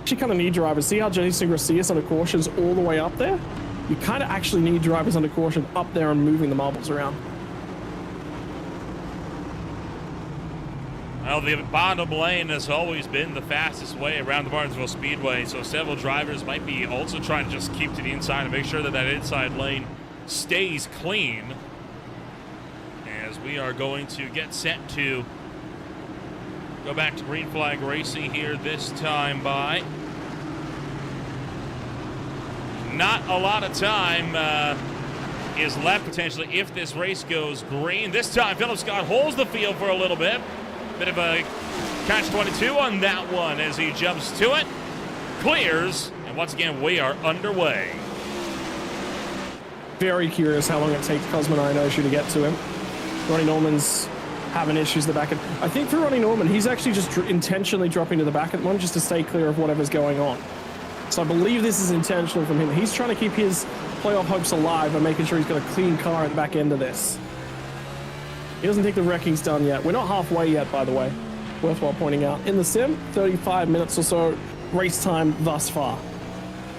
actually kind of need drivers. See how Jason Garcia's under caution's all the way up there? You kind of actually need drivers under caution up there and moving the marbles around. Well, the bottom lane has always been the fastest way around the Martinsville Speedway, so several drivers might be also trying to just keep to the inside and make sure that that inside lane stays clean, as we are going to get set to go back to green flag racing here, this time by not a lot of time is left potentially if this race goes green. This time Philip Scott holds the field for a little bit. Bit of a catch-22 on that one as he jumps to it, clears, and once again we are underway. Very curious how long it takes Cosmo and Ocean to get to him. Ronnie Norman's having issues at the back end. I think for Ronnie Norman, he's actually just intentionally dropping to the back at one just to stay clear of whatever's going on. So I believe this is intentional from him. He's trying to keep his playoff hopes alive by making sure he's got a clean car at the back end of this. He doesn't think the wrecking's done yet. We're not halfway yet, by the way. Worthwhile pointing out. In the sim, 35 minutes or so race time thus far.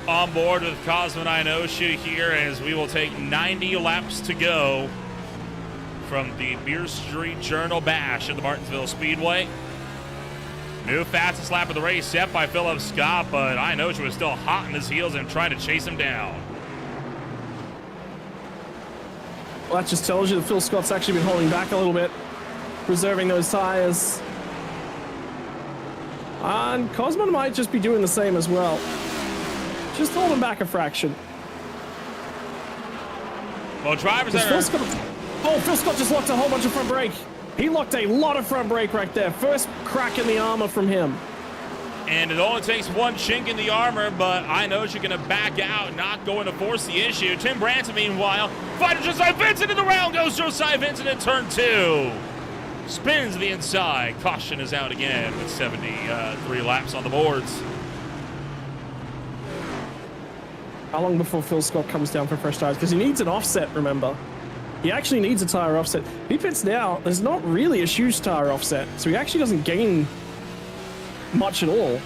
On board with Cosmo and Oshie here as we will take 90 laps to go from the Beer Street Journal Bash at the Martinsville Speedway. New fastest lap of the race set by Philip Scott, but Oshie was still hot on his heels and trying to chase him down. Well, that just tells you that Phil Scott's actually been holding back a little bit, preserving those tires. And Cosmo might just be doing the same as well. Just holding back a fraction. Well, drivers are... Phil Scott just locked a whole bunch of front brake. He locked a lot of front brake right there. First crack in the armor from him. And it only takes one chink in the armor, but Oshie going to back out, not going to force the issue. Tim Branson, meanwhile, fighting Josiah Vincent in the round. Goes Josiah Vincent in turn 2. Spins to the inside. Caution is out again with 73 laps on the boards. How long before Phil Scott comes down for fresh tires? Because he needs an offset, remember. He actually needs a tire offset. He pits now. There's not really a huge tire offset, so he actually doesn't gain much at all.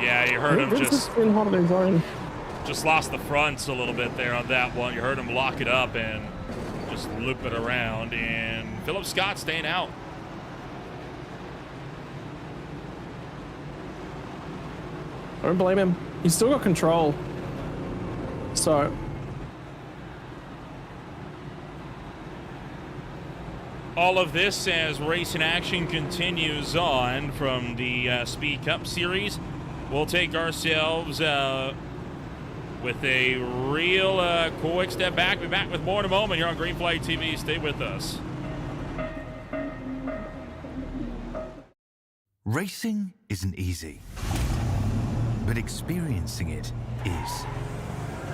Yeah, you heard him just lost the fronts a little bit there on that one. You heard him lock it up and just loop it around, and Philip Scott staying out. I don't blame him. He's still got control. So all of this as racing action continues on from the Speed Cup Series. We'll take ourselves with a real quick step back. We'll be back with more in a moment here on Green Flag TV. Stay with us. Racing isn't easy, but experiencing it is.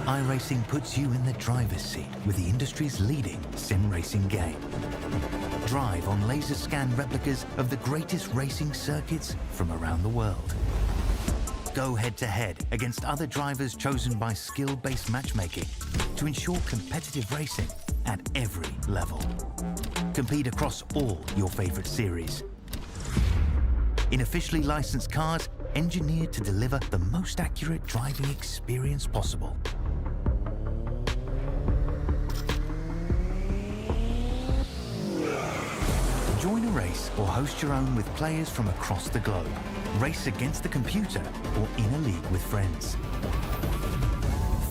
iRacing puts you in the driver's seat with the industry's leading sim racing game. Drive on laser scan replicas of the greatest racing circuits from around the world. Go head-to-head against other drivers chosen by skill-based matchmaking to ensure competitive racing at every level. Compete across all your favorite series. In officially licensed cars, engineered to deliver the most accurate driving experience possible. Join a race or host your own with players from across the globe. Race against the computer or in a league with friends.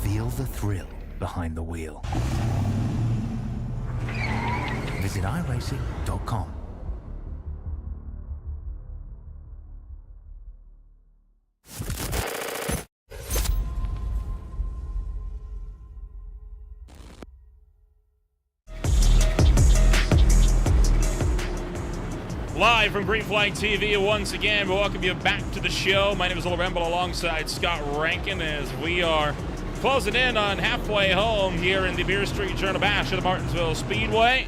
Feel the thrill behind the wheel. Visit iRacing.com. Live from Green Flag TV once again, we welcome you back to the show. My name is Will Remble alongside Scott Rankin as we are closing in on halfway home here in the Beer Street Journal Bash at the Martinsville Speedway.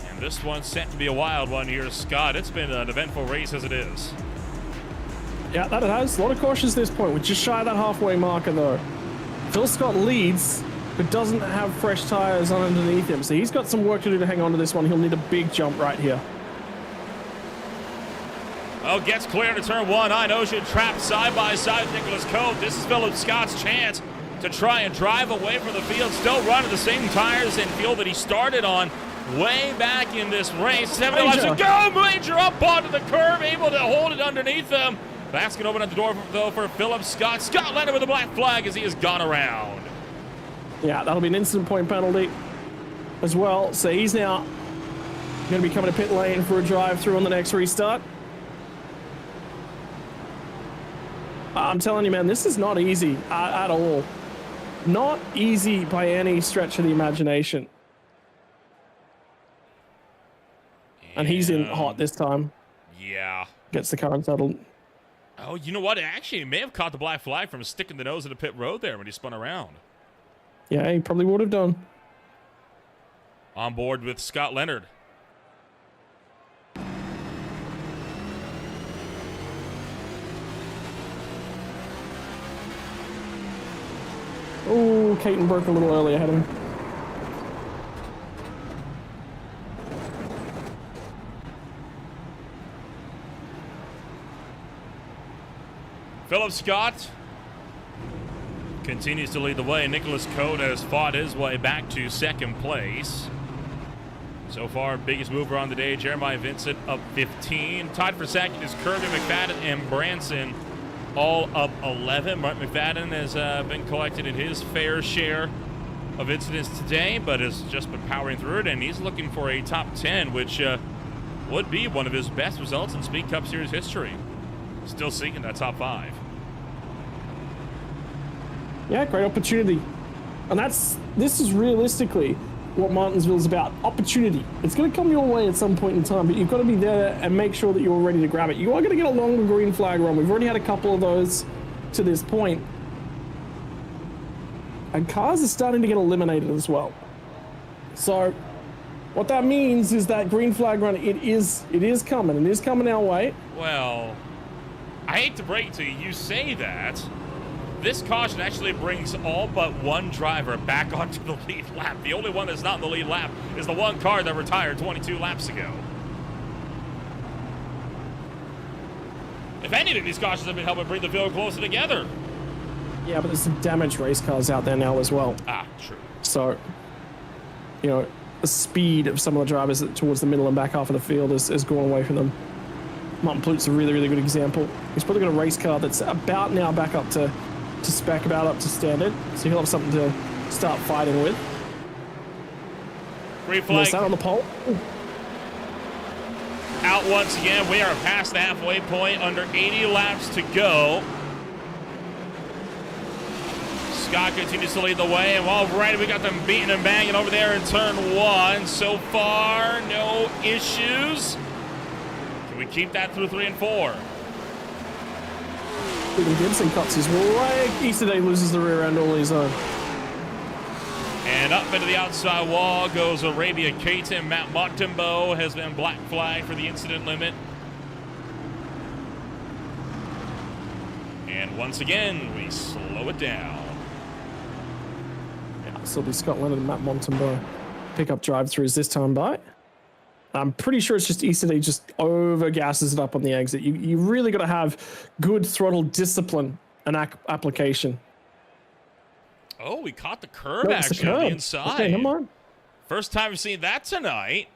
And this one's set to be a wild one here, Scott. It's been an eventful race as it is. Yeah, that it has. A lot of cautions at this point. We're just shy of that halfway marker, though. Phil Scott leads, but doesn't have fresh tires on underneath him. So he's got some work to do to hang on to this one. He'll need a big jump right here. Oh, gets clear to turn one. I know should trap side by side with Nicholas Cote. This is Philip Scott's chance to try and drive away from the field. Still running the same tires and field that he started on way back in this race. 70 laps to go. Major up onto the curve, able to hold it underneath him. That's going to open up the door, though, for Philip Scott. Scott Leonard with a black flag as he has gone around. Yeah, that'll be an incident point penalty as well. So he's now going to be coming to pit lane for a drive-through on the next restart. I'm telling you, man, this is not easy at all. Not easy by any stretch of the imagination. And he's in hot this time. Yeah. Gets the car unsettled. Oh, you know what? Actually, he may have caught the black flag from sticking the nose of the pit road there when he spun around. Yeah, he probably would have done. On board with Scott Leonard. Oh, Caton broke a little early ahead of him. Philip Scott continues to lead the way. Nicholas Cote has fought his way back to second place. So far, biggest mover on the day, Jeremiah Vincent up 15. Tied for second is Kirby McFadden and Branson, all up 11. Martin McFadden has been collected in his fair share of incidents today, but has just been powering through it, and he's looking for a top 10, which would be one of his best results in Speed Cup Series history. Still seeking that top 5. Yeah, great opportunity. And this is realistically what Martinsville is about. Opportunity. It's going to come your way at some point in time, but you've got to be there and make sure that you're ready to grab it. You are going to get a longer green flag run. We've already had a couple of those to this point. And cars are starting to get eliminated as well. So what that means is that green flag run, it is coming. It is coming our way. Well, I hate to break it to you. You say that. This caution actually brings all but one driver back onto the lead lap. The only one that's not in the lead lap is the one car that retired 22 laps ago. If anything, these cautions have been helping bring the field closer together. Yeah, but there's some damaged race cars out there now as well. Ah, true. So, you know, the speed of some of the drivers towards the middle and back half of the field has gone away from them. Martin Plute's a really, really good example. He's probably got a race car that's about now back up to spec, about up to standard, so he'll have something to start fighting with. Green flag. That on the pole. Out once again. We are past the halfway point, under 80 laps to go. Scott continues to lead the way, and already we got them beating and banging over there in turn 1. So far, no issues. Can we keep that through 3 and 4? Stephen Gibson cuts his leg. Easterday loses the rear end all his own. And up into the outside wall goes Arabia Caton. Matt Montembeau has been black flagged for the incident limit. And once again, we slow it down. Yeah, so it'll be Scott Leonard and Matt Montembeau pick up drive-throughs this time by. I'm pretty sure it's just Easterday just over gasses it up on the exit. You really got to have good throttle discipline and application. Oh, we caught the curb action on the inside. Okay, come on. First time we've seen that tonight.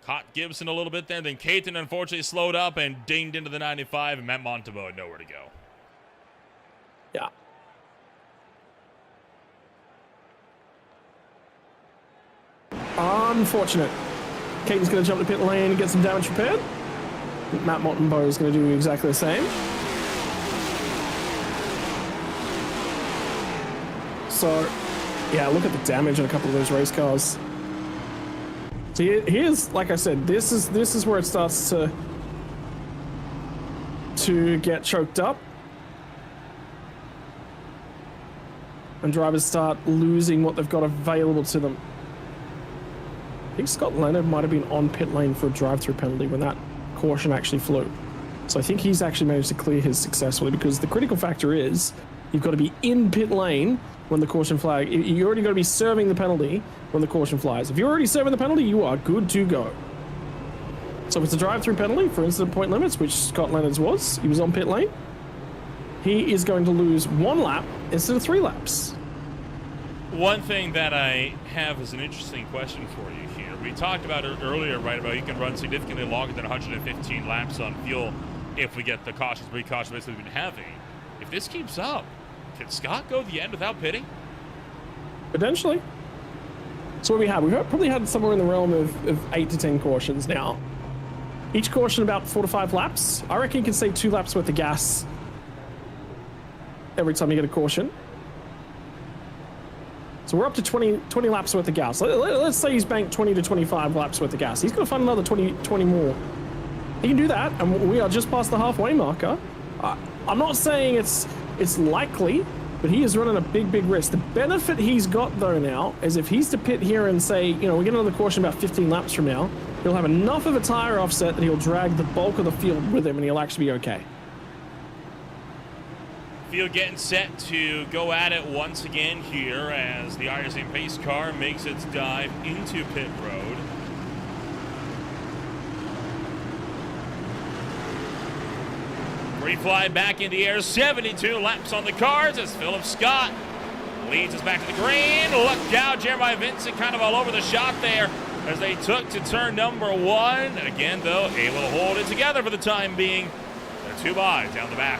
Caught Gibson a little bit there. Then Caton unfortunately slowed up and dinged into the 95, and Matt Montembeau had nowhere to go. Yeah. Unfortunate. Caton's going to jump to pit lane and get some damage repaired. Matt Montembeau is going to do exactly the same. So, yeah, look at the damage on a couple of those race cars. So here's, like I said, this is where it starts to get choked up. And drivers start losing what they've got available to them. I think Scott Leonard might have been on pit lane for a drive-through penalty when that caution actually flew. So I think he's actually managed to clear his successfully, because the critical factor is you've got to be in pit lane when the caution flag. You already got to be serving the penalty when the caution flies. If you're already serving the penalty, you are good to go. So if it's a drive-through penalty for incident point limits, which Scott Leonard's was, he was on pit lane, he is going to lose 1 lap instead of 3 laps. One thing that I have is an interesting question for you here. We talked about it earlier, right, about you can run significantly longer than 115 laps on fuel if we get the cautions precautions we've been having. If this keeps up, can Scott go the end without pitting? Potentially. So what we have, we've probably had somewhere in the realm of 8 to 10 cautions now. Each caution about 4 to 5 laps. I reckon you can save 2 laps worth of gas every time you get a caution. So we're up to 20 laps worth of gas. Let's say he's banked 20 to 25 laps worth of gas. He's going to find another 20 more. He can do that, and we are just past the halfway marker. I'm not saying it's likely, but he is running a big risk. The benefit he's got, though, now, is if he's to pit here and say, you know, we get another caution about 15 laps from now, he'll have enough of a tire offset that he'll drag the bulk of the field with him, and he'll actually be okay. Field getting set to go at it once again here as the R16 pace car makes its dive into pit road. Free fly back in the air, 72 laps on the cards as Philip Scott leads us back to the green. Look out, Jeremiah Vincent kind of all over the shot there as they took to turn number 1. Again, though, able to hold it together for the time being. They're 2 wide down the back.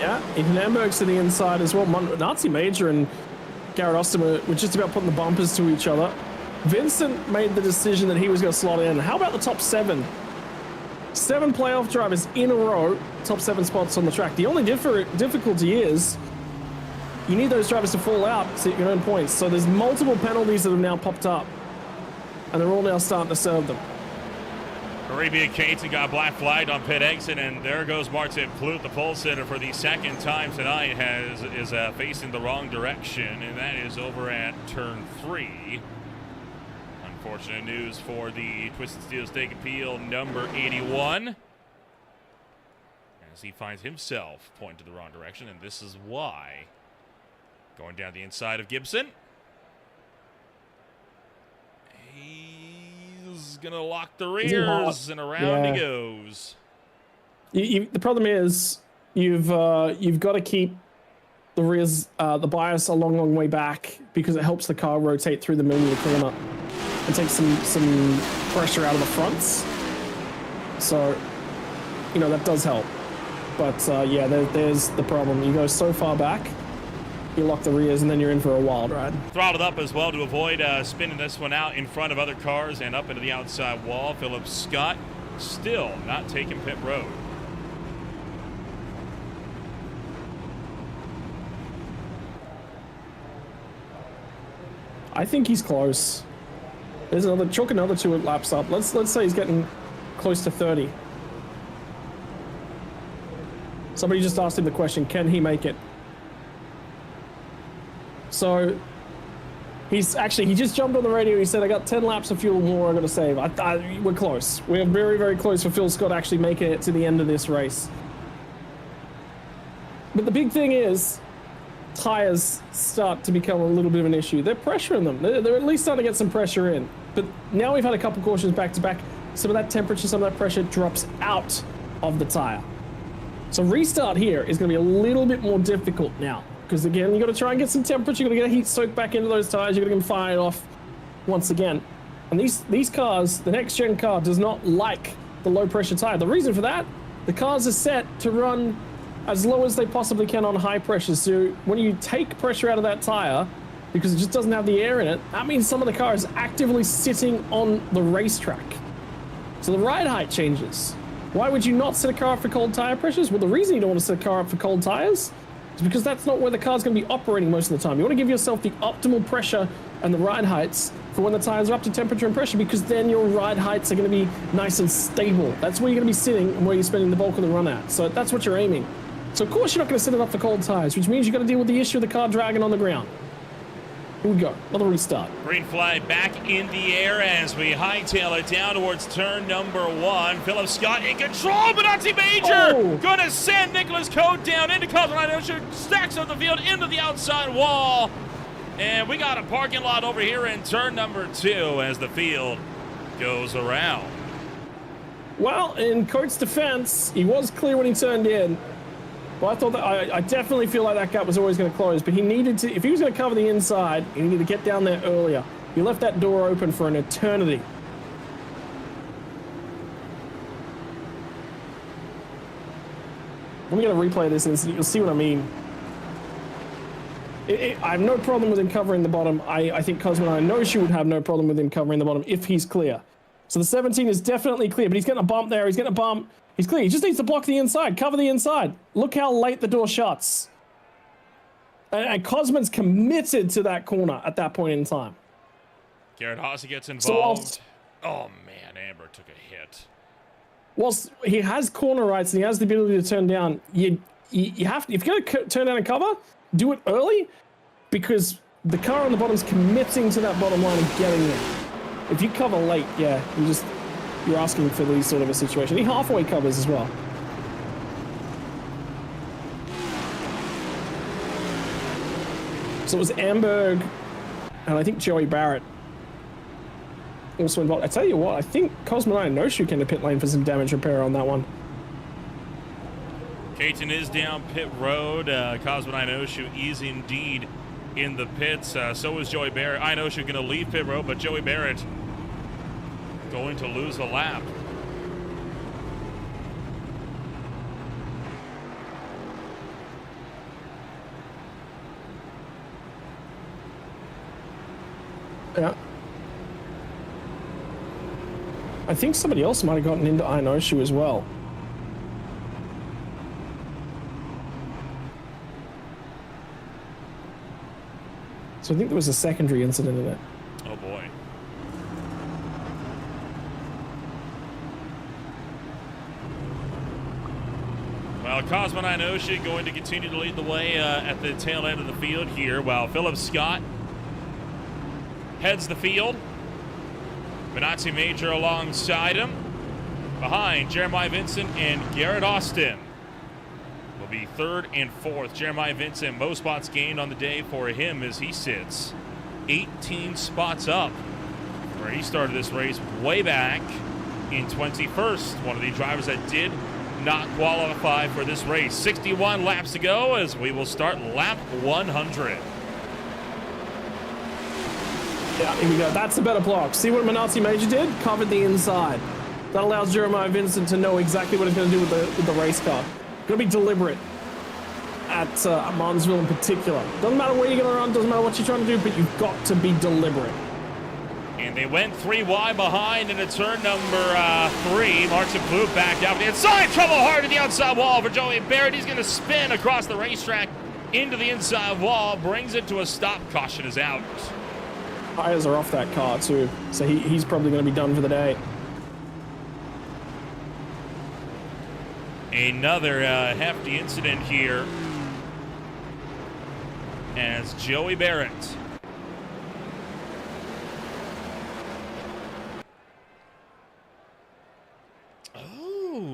Yeah, Ethan Amberg's to the inside as well. Nazi Major and Garrett Austin were just about putting the bumpers to each other. Vincent made the decision that he was going to slot in. How about the top 7? 7 playoff drivers in a row, top 7 spots on the track. The only difficulty is you need those drivers to fall out so you can earn points. So there's multiple penalties that have now popped up, and they're all now starting to serve them. Arabia Caton got black flagged on pit exit, and there goes Martin Plout, the pole sitter, for the second time tonight, is facing the wrong direction, and that is over at turn 3. Unfortunate news for the Twisted Steel Stake Appeal number 81, as he finds himself pointed the wrong direction, and this is why. Going down the inside of Gibson. He's gonna lock the rears, and around he goes. The problem is you've got to keep the rears, the bias a long way back, because it helps the car rotate through the middle of the corner and take some pressure out of the fronts. So, you know, that does help. But yeah, there's the problem. You go so far back, you lock the rears, and then you're in for a wild ride. Throttled up as well to avoid spinning this one out in front of other cars and up into the outside wall. Philip Scott still not taking pit road. I think he's close. There's chalk another 2 laps up. Let's say he's getting close to 30. Somebody just asked him the question, can he make it? So he just jumped on the radio. He said, I got 10 laps of fuel more I got to save. We're close. We're very close for Phil Scott actually making it to the end of this race. But the big thing is, tires start to become a little bit of an issue. They're pressuring them. They're at least starting to get some pressure in. But now we've had a couple cautions back to back. Some of that temperature, some of that pressure drops out of the tire. So restart here is going to be a little bit more difficult now. Because again, you got to try and get some temperature. You got to get a heat soak back into those tires. You got to get them fired off once again. And these cars, the next gen car, does not like the low pressure tire. The reason for that, the cars are set to run as low as they possibly can on high pressure. So when you take pressure out of that tire, because it just doesn't have the air in it, that means some of the car is actively sitting on the racetrack. So the ride height changes. Why would you not set a car up for cold tire pressures? Well, the reason you don't want to set a car up for cold tires is because that's not where the car's going to be operating most of the time. You want to give yourself the optimal pressure and the ride heights for when the tires are up to temperature and pressure, because then your ride heights are going to be nice and stable. That's where you're going to be sitting and where you're spending the bulk of the run at. So that's what you're aiming. So of course you're not going to set it up for cold tires, which means you've got to deal with the issue of the car dragging on the ground. Here we go, another restart. Green flag back in the air as we hightail it down towards turn number 1. Philip Scott in control, but Nazi Major gonna send Nicholas Code down into Colorado, stacks up the field into the outside wall. And we got a parking lot over here in turn number 2 as the field goes around. Well, in Coates' defense, he was clear when he turned in. But I thought that I definitely feel like that gap was always going to close. But he needed to, if he was going to cover the inside, he needed to get down there earlier. He left that door open for an eternity. I'm going to replay this incident. You'll see what I mean. I have no problem with him covering the bottom. I think Cosmo Inoshi would have no problem with him covering the bottom if he's clear. So the 17 is definitely clear, but he's getting a bump there. He's getting a bump. He's clear. He just needs to block the inside, cover the inside. Look how late the door shuts. And Cosman's committed to that corner at that point in time. Garrett Haase gets involved. So oh, man, Amber took a hit. Whilst he has corner rights and he has the ability to turn down, you have to, if you're going to turn down and cover, do it early, because the car on the bottom's committing to that bottom line and getting there. If you cover late, yeah, you're asking for these sort of a situation. He halfway covers as well. So it was Amberg and I think Joey Barrett also involved. I tell you what, I think Cosmo and No-Shoe came to pit lane for some damage repair on that one. Caton is down pit road. Cosmo No-Shoe is indeed in the pits. So is Joey Barrett. No-Shoe going to leave pit road, but Joey Barrett going to lose a lap. Yeah. I think somebody else might have gotten into Inoshi as well. So I think there was a secondary incident in it. Oh boy. Well, Cosmo Inoshi going to continue to lead the way at the tail end of the field here, while Philip Scott heads the field. Benazzi Major alongside him. Behind, Jeremiah Vincent and Garrett Austin will be third and fourth. Jeremiah Vincent, most spots gained on the day for him as he sits 18 spots up, where he started this race way back in 21st. One of the drivers that did not qualify for this race. 61 laps to go as we will start lap 100. Yeah, here we go. That's a better block. See what Benazzi Major did? Covered the inside. That allows Jeremiah Vincent to know exactly what he's going to do with the race car. Going to be deliberate at Martinsville in particular. Doesn't matter where you're going to run, doesn't matter what you're trying to do, but you've got to be deliberate. And they went 3 wide behind into turn number 3. Martinsville backed out the inside. Trouble hard to the outside wall for Joey Barrett. He's going to spin across the racetrack into the inside wall. Brings it to a stop. Caution is out. Tires are off that car too, so he's probably going to be done for the day. Another hefty incident here as Joey Barrett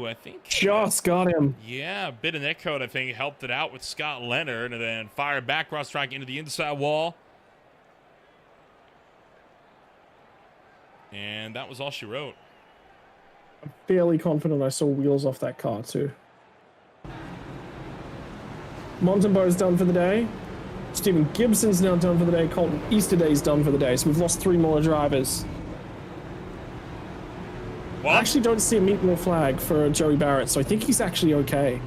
I think just got him. Yeah, a bit of neck code, I think, helped it out with Scott Leonard, and then fired back cross track into the inside wall. And that was all she wrote. I'm fairly confident I saw wheels off that car too. Montembeau's done for the day. Stephen Gibson's now done for the day. Colton Easterday's done for the day. So we've lost 3 more drivers. What? I actually don't see a meatball flag for Joey Barrett, so I think he's actually okay.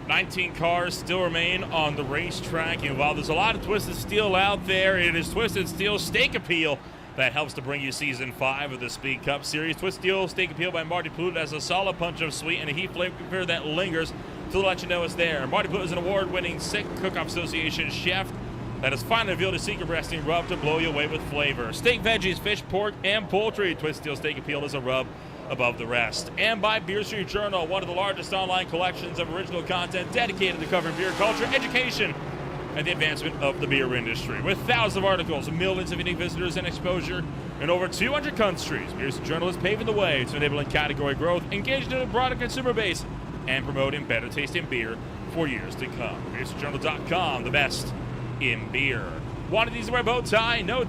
19 cars still remain on the racetrack, and while there's a lot of Twisted Steel out there, it is Twisted Steel Steak Appeal that helps to bring you Season 5 of the Speed Cup Series. Twisted Steel Steak Appeal by Marty Pluto has a solid punch of sweet and a heat flavor that lingers to let you know it's there. Marty Pluto is an award-winning Sick Cook-Off Association chef that has finally revealed a secret resting rub to blow you away with flavor. Steak, veggies, fish, pork, and poultry. Twisted Steel Steak Appeal is a rub above the rest. And by Beer Street Journal, one of the largest online collections of original content dedicated to covering beer culture, education, and the advancement of the beer industry. With thousands of articles, millions of unique visitors, and exposure in over 200 countries, Beer Street Journal is paving the way to enabling category growth, engaging in a broader consumer base, and promoting better tasting beer for years to come. BeerStreetJournal.com, the best in beer. Wanted these to wear a bow tie, no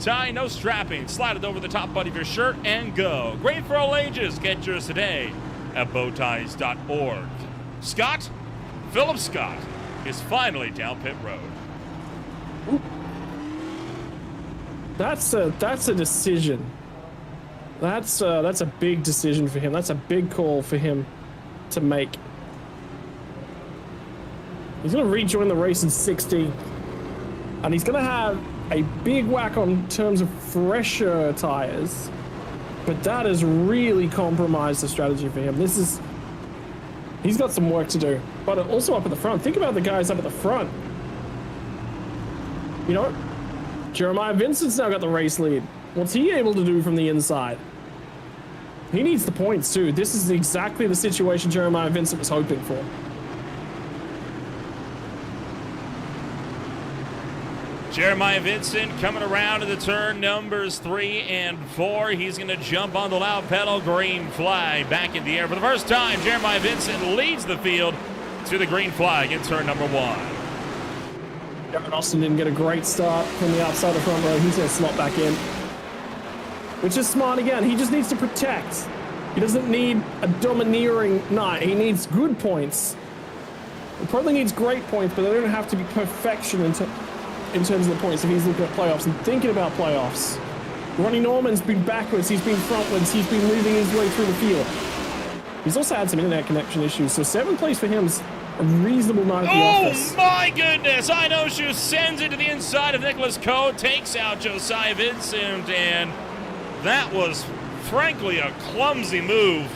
strapping. Slide it over the top button of your shirt and go. Great for all ages. Get yours today at bowties.org. Scott, Philip Scott, is finally down pit road. That's a decision. That's a big decision for him. That's a big call for him to make. He's going to rejoin the race in 16, and he's going to have a big whack on terms of fresher tires, but that has really compromised the strategy for him. He's got some work to do, but also up at the front. Think about the guys up at the front. You know, Jeremiah Vincent's now got the race lead. What's he able to do from the inside? He needs the points too. This is exactly the situation Jeremiah Vincent was hoping for. Jeremiah Vincent coming around to the turn numbers 3 and 4. He's going to jump on the loud pedal. Green flag back in the air for the first time. Jeremiah Vincent leads the field to the green flag in turn number 1. Jared Austin didn't get a great start from the outside of front row. He's going to slot back in, which is smart again. He just needs to protect. He doesn't need a domineering night. He needs good points. He probably needs great points, but they don't have to be perfection in terms of the points if he's looking at playoffs and thinking about playoffs. Ronnie Norman's been backwards, he's been frontwards, he's been moving his way through the field. He's also had some internet connection issues, so 7th place for him is a reasonable night at the office. Oh my goodness! I know Shoe sends it to the inside of Nicholas Coe, takes out Josiah Vincent, and that was frankly a clumsy move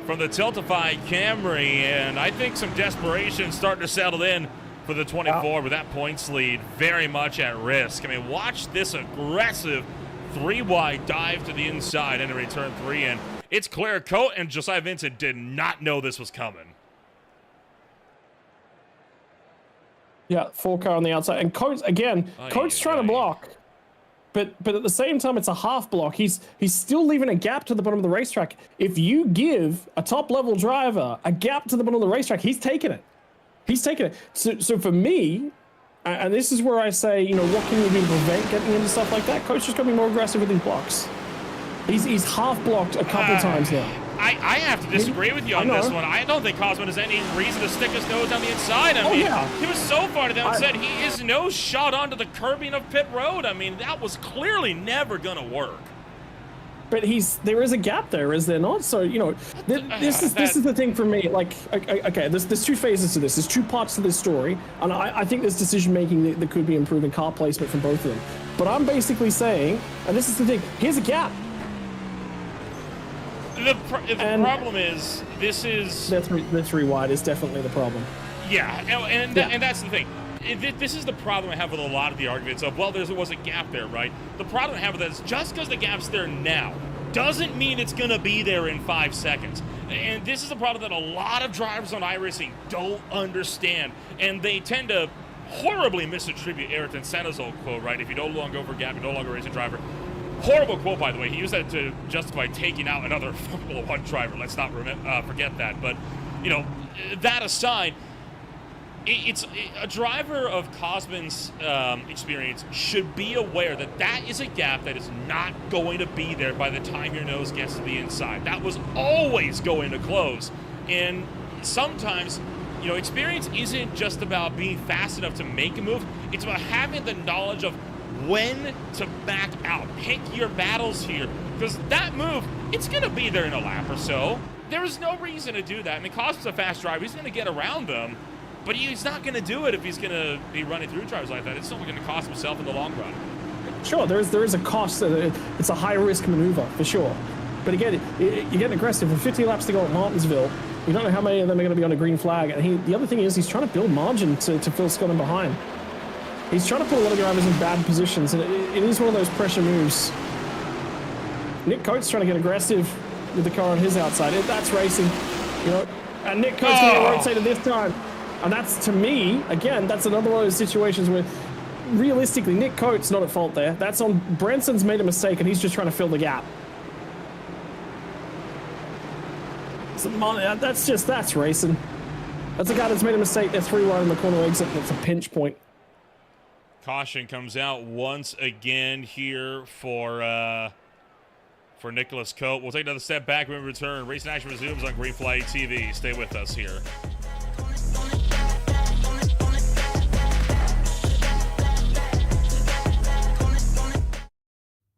from the Tiltified Camry, and I think some desperation starting to settle in for the 24 with that points lead very much at risk. I mean, watch this aggressive 3-wide dive to the inside and a return 3, and it's clear Coe and Josiah Vincent did not know this was coming. Yeah, 4-car on the outside, and Coates again. Coates trying to block, but at the same time, it's a half block. He's still leaving a gap to the bottom of the racetrack. If you give a top level driver a gap to the bottom of the racetrack, he's taking it. He's taking it. So for me, and this is where I say, you know, what can you do to prevent getting into stuff like that? Coach just got to be more aggressive with his blocks. He's half blocked a couple times now. I have to disagree with you on this one. I don't think Cosman has any reason to stick his nose on the inside. I mean, he was so far to the outside, he is no shot onto the curbing of pit road. I mean, that was clearly never going to work. But there is a gap there, is there not? So, you know, this is the thing for me. Like, okay, there's 2 phases to this. There's 2 parts to this story, and I think there's decision making that could be improving car placement from both of them. But I'm basically saying, and this is the thing, here's a gap. The problem is, this is... The 3 wide is definitely the problem. Yeah, and that's the thing. This is the problem I have with a lot of the arguments of, well, there was a gap there, right? The problem I have with that is just because the gap's there now doesn't mean it's going to be there in 5 seconds. And this is the problem that a lot of drivers on iRacing don't understand. And they tend to horribly misattribute Ayrton Senna's old quote, right? If you no longer go for a gap, you're no longer a racing driver. Horrible quote, by the way. He used that to justify taking out another Formula 1 driver. Let's not forget that. But, you know, that aside, it's a driver of Cosman's experience should be aware that that is a gap that is not going to be there by the time your nose gets to the inside. That was always going to close. And sometimes, you know, experience isn't just about being fast enough to make a move. It's about having the knowledge of when to back out. Pick your battles here, because that move, it's going to be there in a lap or so. There is no reason to do that. I mean, Cosman's a fast driver. He's going to get around them. But he's not going to do it if he's going to be running through drivers like that. It's only going to cost himself in the long run. Sure, there is a cost. It's a high-risk maneuver, for sure. But again, you're getting aggressive. With 50 laps to go at Martinsville, you don't know how many of them are going to be on a green flag. And the other thing is he's trying to build margin to Phil Scott in behind. He's trying to put a lot of drivers in bad positions, and it is one of those pressure moves. Nick Coates trying to get aggressive with the car on his outside. That's racing, you know. And Nick Coates going to rotate it this time. And that's, to me, again, that's another one of those situations where, realistically, Nick Coates not at fault there. That's on Branson's made a mistake, and he's just trying to fill the gap. So, that's racing. That's a guy that's made a mistake. They're 3 wide in the corner exit. That's a pinch point. Caution comes out once again here for Nicholas Cope. We'll take another step back when we return. Racing action resumes on Green Flag TV. Stay with us here.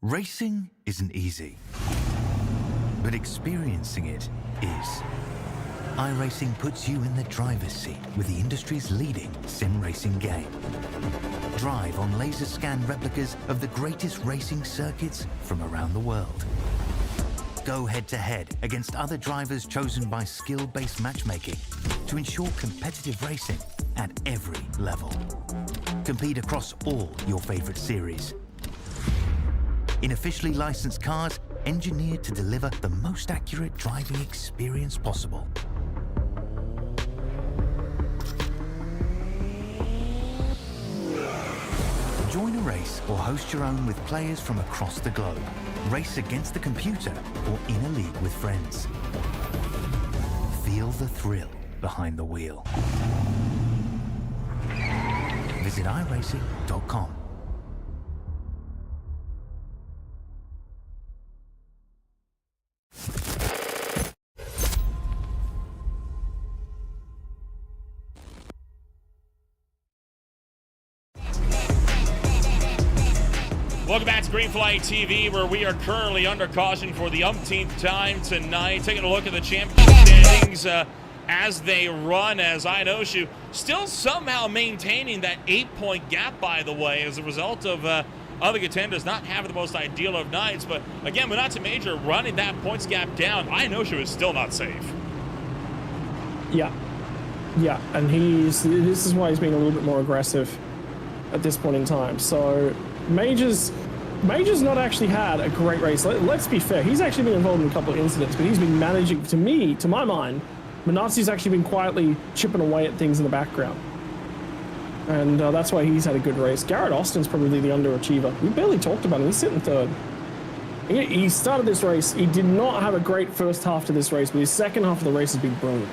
Racing isn't easy, but experiencing it is. iRacing puts you in the driver's seat with the industry's leading sim racing game. Drive on laser scan replicas of the greatest racing circuits from around the world. Go head-to-head against other drivers chosen by skill-based matchmaking to ensure competitive racing at every level. Compete across all your favorite series. In officially licensed cars, engineered to deliver the most accurate driving experience possible. Join a race or host your own with players from across the globe. Race against the computer or in a league with friends. Feel the thrill behind the wheel. Visit iRacing.com. Welcome back to Green Flag TV, where we are currently under caution for the umpteenth time tonight. Taking a look at the championship standings as they run, as Inoshu still somehow maintaining that 8-point gap, by the way, as a result of other contenders not having the most ideal of nights. But again, Minata Major running that points gap down. Inoshu is still not safe. Yeah, and this is why he's being a little bit more aggressive at this point in time. So Major's not actually had a great race. Let's be fair. He's actually been involved in a couple of incidents, but he's been managing, to my mind, Minasi's actually been quietly chipping away at things in the background. And that's why he's had a good race. Garrett Austin's probably the underachiever. We barely talked about him. He's sitting third. He started this race. He did not have a great first half to this race, but his second half of the race has been brilliant.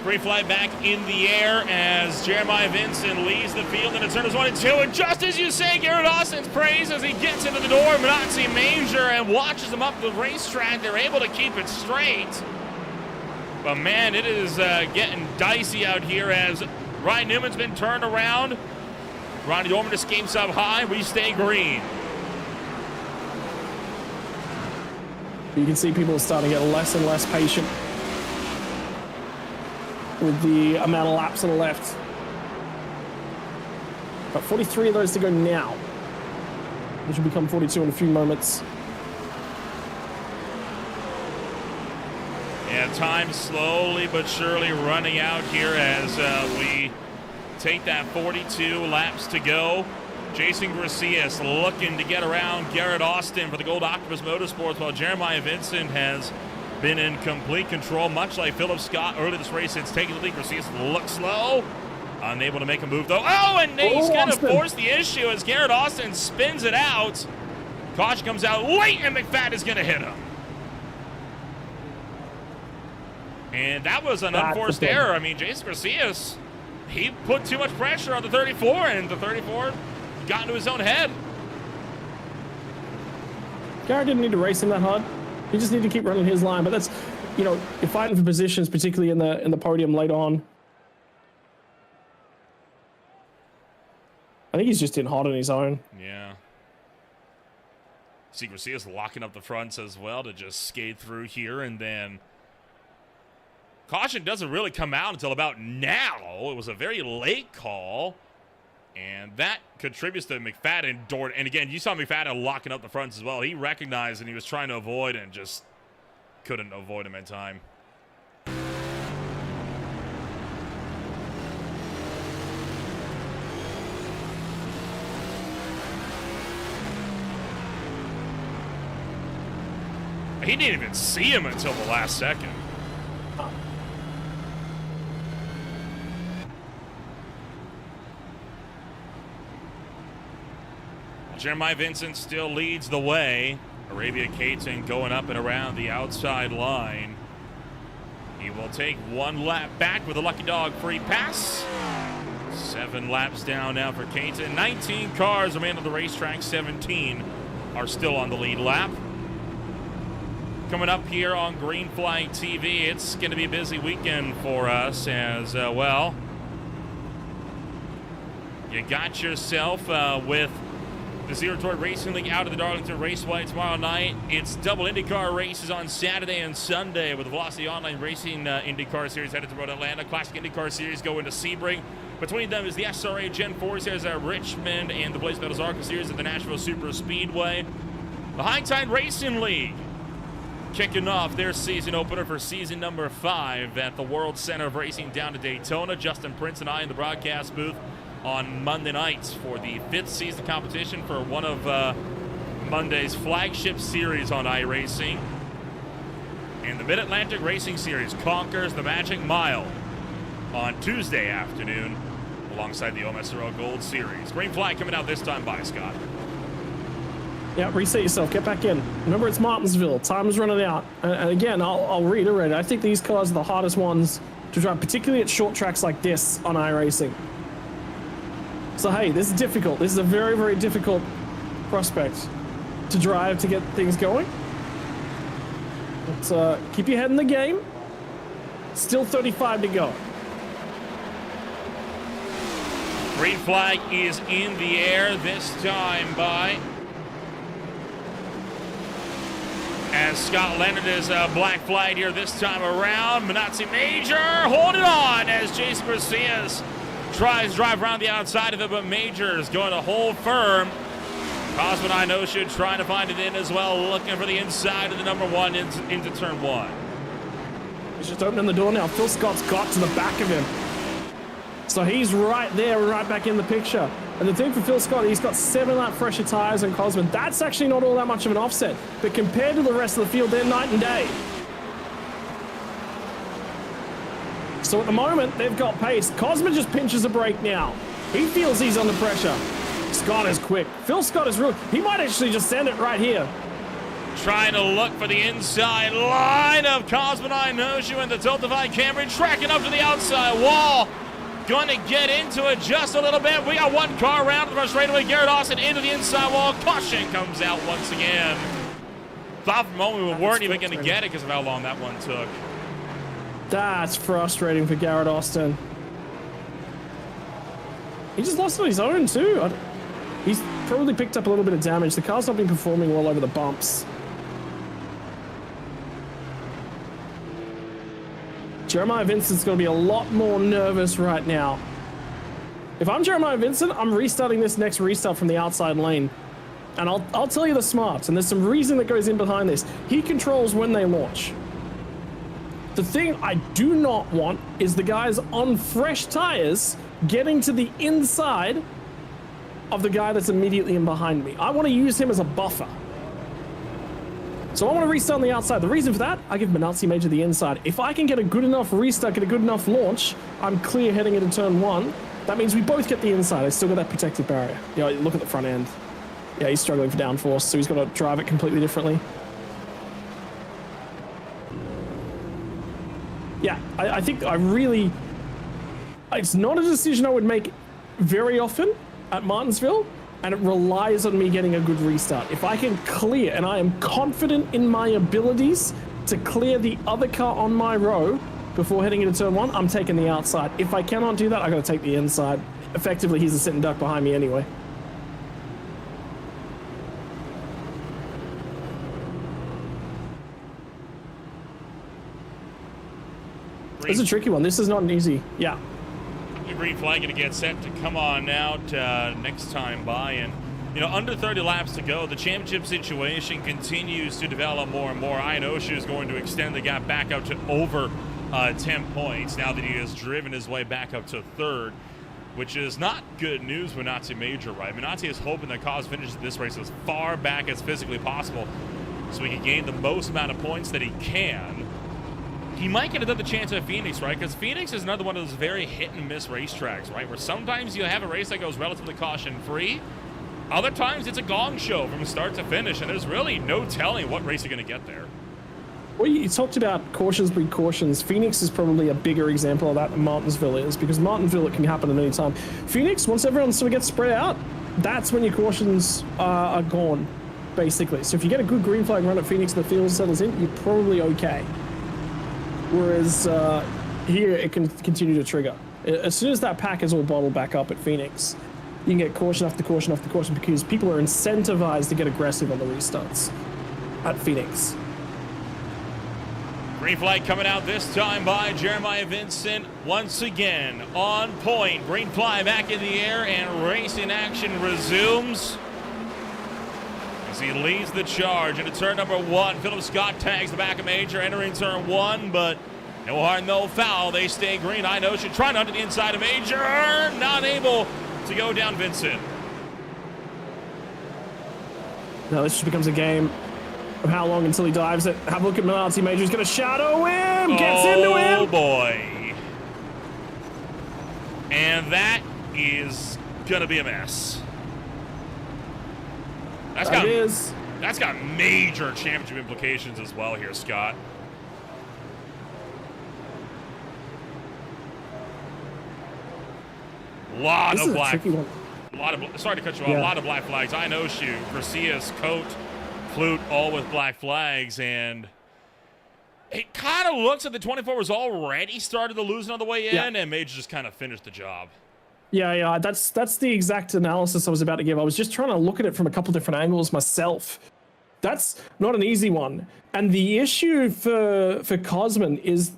Green flag back in the air as Jeremiah Vincent leads the field into turns 1 and 2. And just as you say, Garrett Austin's praise as he gets into the door. Minotzi Major and watches him up the racetrack. They're able to keep it straight. But man, it is getting dicey out here as Ryan Newman's been turned around. Ronnie Dorman escapes up high. We stay green. You can see people starting to get less and less patient with the amount of laps on the left. Got 43 of those to go now, which will become 42 in a few moments. Yeah, time slowly but surely running out here as we take that 42 laps to go. Jason Gracias looking to get around Garrett Austin for the Gold Octopus Motorsports, while Jeremiah Vincent has been in complete control, much like Philip Scott early this race. It's taking the lead. Gracias looks slow, unable to make a move though. Oh, and he's going to force the issue as Garrett Austin spins it out. Caution comes out late, and McFadden is going to hit him. And that was an unforced error. I mean, Jason Gracias, he put too much pressure on the 34, and the 34 got into his own head. Garrett didn't need to race him that hard. He just needed to keep running his line. But that's, you know, you're fighting for positions, particularly in the podium late on. I think he's just in hot on his own. Yeah. See Gracias locking up the fronts as well to just skate through here, and then caution doesn't really come out until about now. It was a very late call, and that contributes to McFadden. And again, you saw McFadden locking up the fronts as well. He recognized and he was trying to avoid and just couldn't avoid him in time. He didn't even see him until the last second. Jeremiah Vincent still leads the way. Arabia Caton going up and around the outside line. He will take one lap back with a Lucky Dog free pass. 7 laps down now for Caton. 19 cars remain on the racetrack. 17 are still on the lead lap. Coming up here on Green Flag TV, it's going to be a busy weekend for us as well. You got yourself with the Zero Toy Racing League out of the Darlington Raceway tomorrow night. It's double IndyCar races on Saturday and Sunday with the Velocity Online Racing IndyCar Series headed to Road Atlanta. Classic IndyCar Series go into Sebring. Between them is the SRA Gen 4 Series at Richmond and the Blaze Metals ARCA Series at the Nashville Super Speedway. The High Tide Racing League kicking off their season opener for season number 5 at the World Center of Racing down to Daytona. Justin Prince and I in the broadcast booth on Monday nights for the 5th season competition for one of Monday's flagship series on iRacing. And the Mid-Atlantic Racing Series conquers the Magic Mile on Tuesday afternoon alongside the OMSRL Gold Series. Green flag coming out this time by Scott. Yeah, reset yourself. Get back in. Remember, it's Martinsville. Time is running out. And again, I'll reiterate, I think these cars are the hardest ones to drive, particularly at short tracks like this on iRacing. So, hey, this is difficult. This is a very, very difficult prospect to drive to get things going. But keep your head in the game. Still 35 to go. Green flag is in the air this time by... as Scott Leonard is black flagged here this time around. Minazzi Major holding on as Jason Garcias tries to drive around the outside of it, but Major is going to hold firm. Cosman Inosha trying to find it in as well, looking for the inside of the number 1 into turn 1. He's just opening the door now. Phil Scott's got to the back of him. So he's right there, right back in the picture. And the thing for Phil Scott, he's got 7-lap fresher tires than Cosman. That's actually not all that much of an offset. But compared to the rest of the field, they're night and day. So at the moment, they've got pace. Cosman just pinches a brake now. He feels he's under pressure. Scott is quick. Phil Scott is real. He might actually just send it right here. Trying to look for the inside line of Cosman Inoshu and the Delta-V Camry, tracking up to the outside wall. Going to get into it just a little bit. We got one car around the front straightaway. Garrett Austin into the inside wall. Caution comes out once again. Thought for a moment we weren't even going to get it because of how long that one took. That's frustrating for Garrett Austin. He just lost on his own too. He's probably picked up a little bit of damage. The car's not been performing well over the bumps. Jeremiah Vincent's going to be a lot more nervous right now. If I'm Jeremiah Vincent, I'm restarting this next restart from the outside lane. And I'll tell you the smarts, and there's some reason that goes in behind this. He controls when they launch. The thing I do not want is the guys on fresh tires getting to the inside of the guy that's immediately in behind me. I want to use him as a buffer. So I want to restart on the outside. The reason for that, I give Minazzi Major the inside. If I can get a good enough restart, get a good enough launch, I'm clear heading into turn 1. That means we both get the inside. I still got that protective barrier. You know, look at the front end. Yeah, he's struggling for downforce, so he's got to drive it completely differently. Yeah, I think I really... It's not a decision I would make very often at Martinsville, and it relies on me getting a good restart. If I can clear, and I am confident in my abilities to clear the other car on my row before heading into turn 1, I'm taking the outside. If I cannot do that, I got to take the inside. Effectively, he's a sitting duck behind me anyway. It's a tricky one. This is not an easy. Yeah. The green flag going to get set to come on out next time by. And, you know, under 30 laps to go, the championship situation continues to develop more and more. Inosha is going to extend the gap back up to over 10 points now that he has driven his way back up to 3rd, which is not good news for Minazzi Major, right? Minazzi is hoping that Cos finishes this race as far back as physically possible so he can gain the most amount of points that he can. He might get another chance at Phoenix, right? Because Phoenix is another one of those very hit-and-miss racetracks, right? Where sometimes you have a race that goes relatively caution-free. Other times it's a gong show from start to finish, and there's really no telling what race you're going to get there. Well, you talked about cautions breed cautions. Phoenix is probably a bigger example of that than Martinsville is, because Martinsville, it can happen at any time. Phoenix, once everyone sort of gets spread out, that's when your cautions are gone, basically. So if you get a good green flag run at Phoenix and the field settles in, you're probably okay. Whereas here, it can continue to trigger. As soon as that pack is all bottled back up at Phoenix, you can get caution after caution after caution, because people are incentivized to get aggressive on the restarts at Phoenix. Green flag coming out this time by Jeremiah Vincent. Once again, on point. Green flag back in the air, and racing action resumes as he leads the charge into turn number 1. Philip Scott tags the back of Major entering turn 1, but no harm, no foul. They stay green. I know should try onto the inside of Major. Not able to go down Vincent. Now this just becomes a game of how long until he dives it. Have a look at Minardi. Major's going to shadow him. Gets into him. Oh, boy. And that is going to be a mess. That's got major championship implications as well here, Scott. Lot of black. Sorry to cut you off. A lot of black flags. I know shoe, Garcia's coat, Flute, all with black flags, and it kind of looks like the 24 was already started to lose on the way in, and Major just kind of finished the job. Yeah, that's the exact analysis I was about to give. I was just trying to look at it from a couple different angles myself. That's not an easy one. And the issue for Cosman is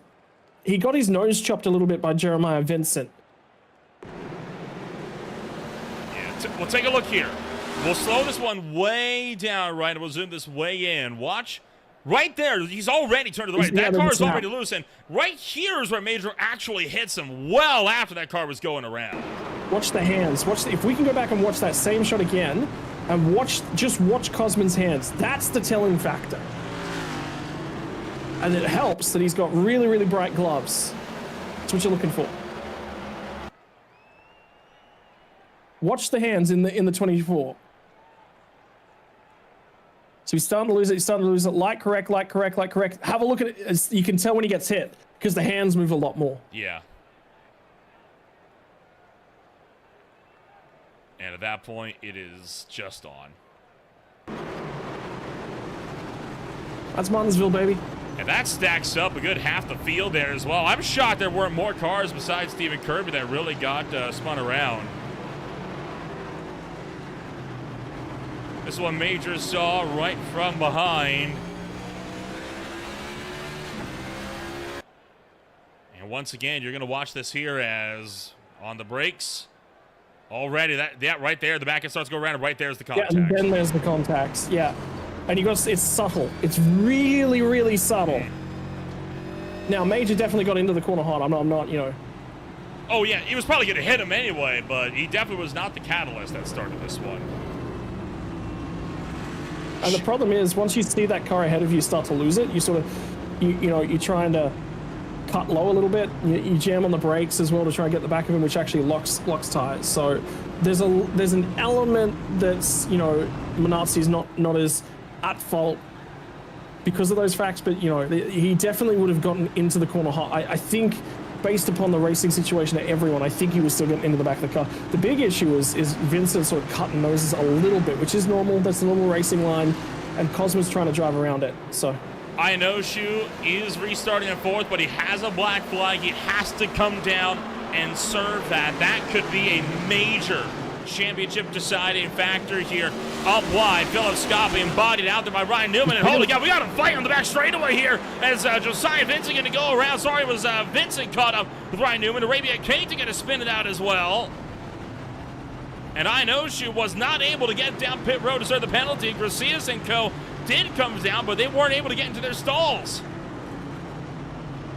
he got his nose chopped a little bit by Jeremiah Vincent. Yeah, we'll take a look here. We'll slow this one way down, right, and we'll zoom this way in. Watch. Right there, he's already turned to the right. That car is already loose, and right here is where Major actually hits him well after that car was going around. Watch the hands. If we can go back and watch that same shot again, and just watch Cosman's hands. That's the telling factor. And it helps that he's got really, really bright gloves. That's what you're looking for. Watch the hands in the 24. So he's starting to lose it. Light correct. Have a look at it. You can tell when he gets hit, because the hands move a lot more. Yeah. And at that point, it is just on. That's Martinsville, baby. And that stacks up a good half the field there as well. I'm shocked there weren't more cars besides Stephen Kirby that really got spun around. This one Major saw right from behind. And once again, you're going to watch this here as on the brakes. Already, that right there, the back end starts to go around, and right there's the contact. Yeah, and then there's the contacts, yeah. And it's subtle. It's really, really subtle. Now, Major definitely got into the corner hard. I'm not, you know. Oh, yeah, he was probably going to hit him anyway, but he definitely was not the catalyst that started this one. And the problem is, once you see that car ahead of you start to lose it, you sort of, you're trying to cut low a little bit. You jam on the brakes as well to try and get the back of him, which actually locks tires. So there's an element that's, Minardi's not as at fault because of those facts, but he definitely would have gotten into the corner hot. I think, based upon the racing situation of everyone, I think he was still getting into the back of the car. The big issue is Vincent sort of cutting noses a little bit, which is normal. That's the normal racing line, and Cosmo's trying to drive around it. So I know Shu is restarting in fourth, but he has a black flag. He has to come down and serve that. That could be a major championship deciding factor here. Up wide, Philip Scott being bodied out there by Ryan Newman, and holy God, we got him fighting on the back straightaway here as Josiah Vincent going to go around. Sorry, it was Vincent caught up with Ryan Newman. Arabia Kate going to spin it out as well. And I know she was not able to get down pit road to serve the penalty. Gracias and co did come down, but they weren't able to get into their stalls.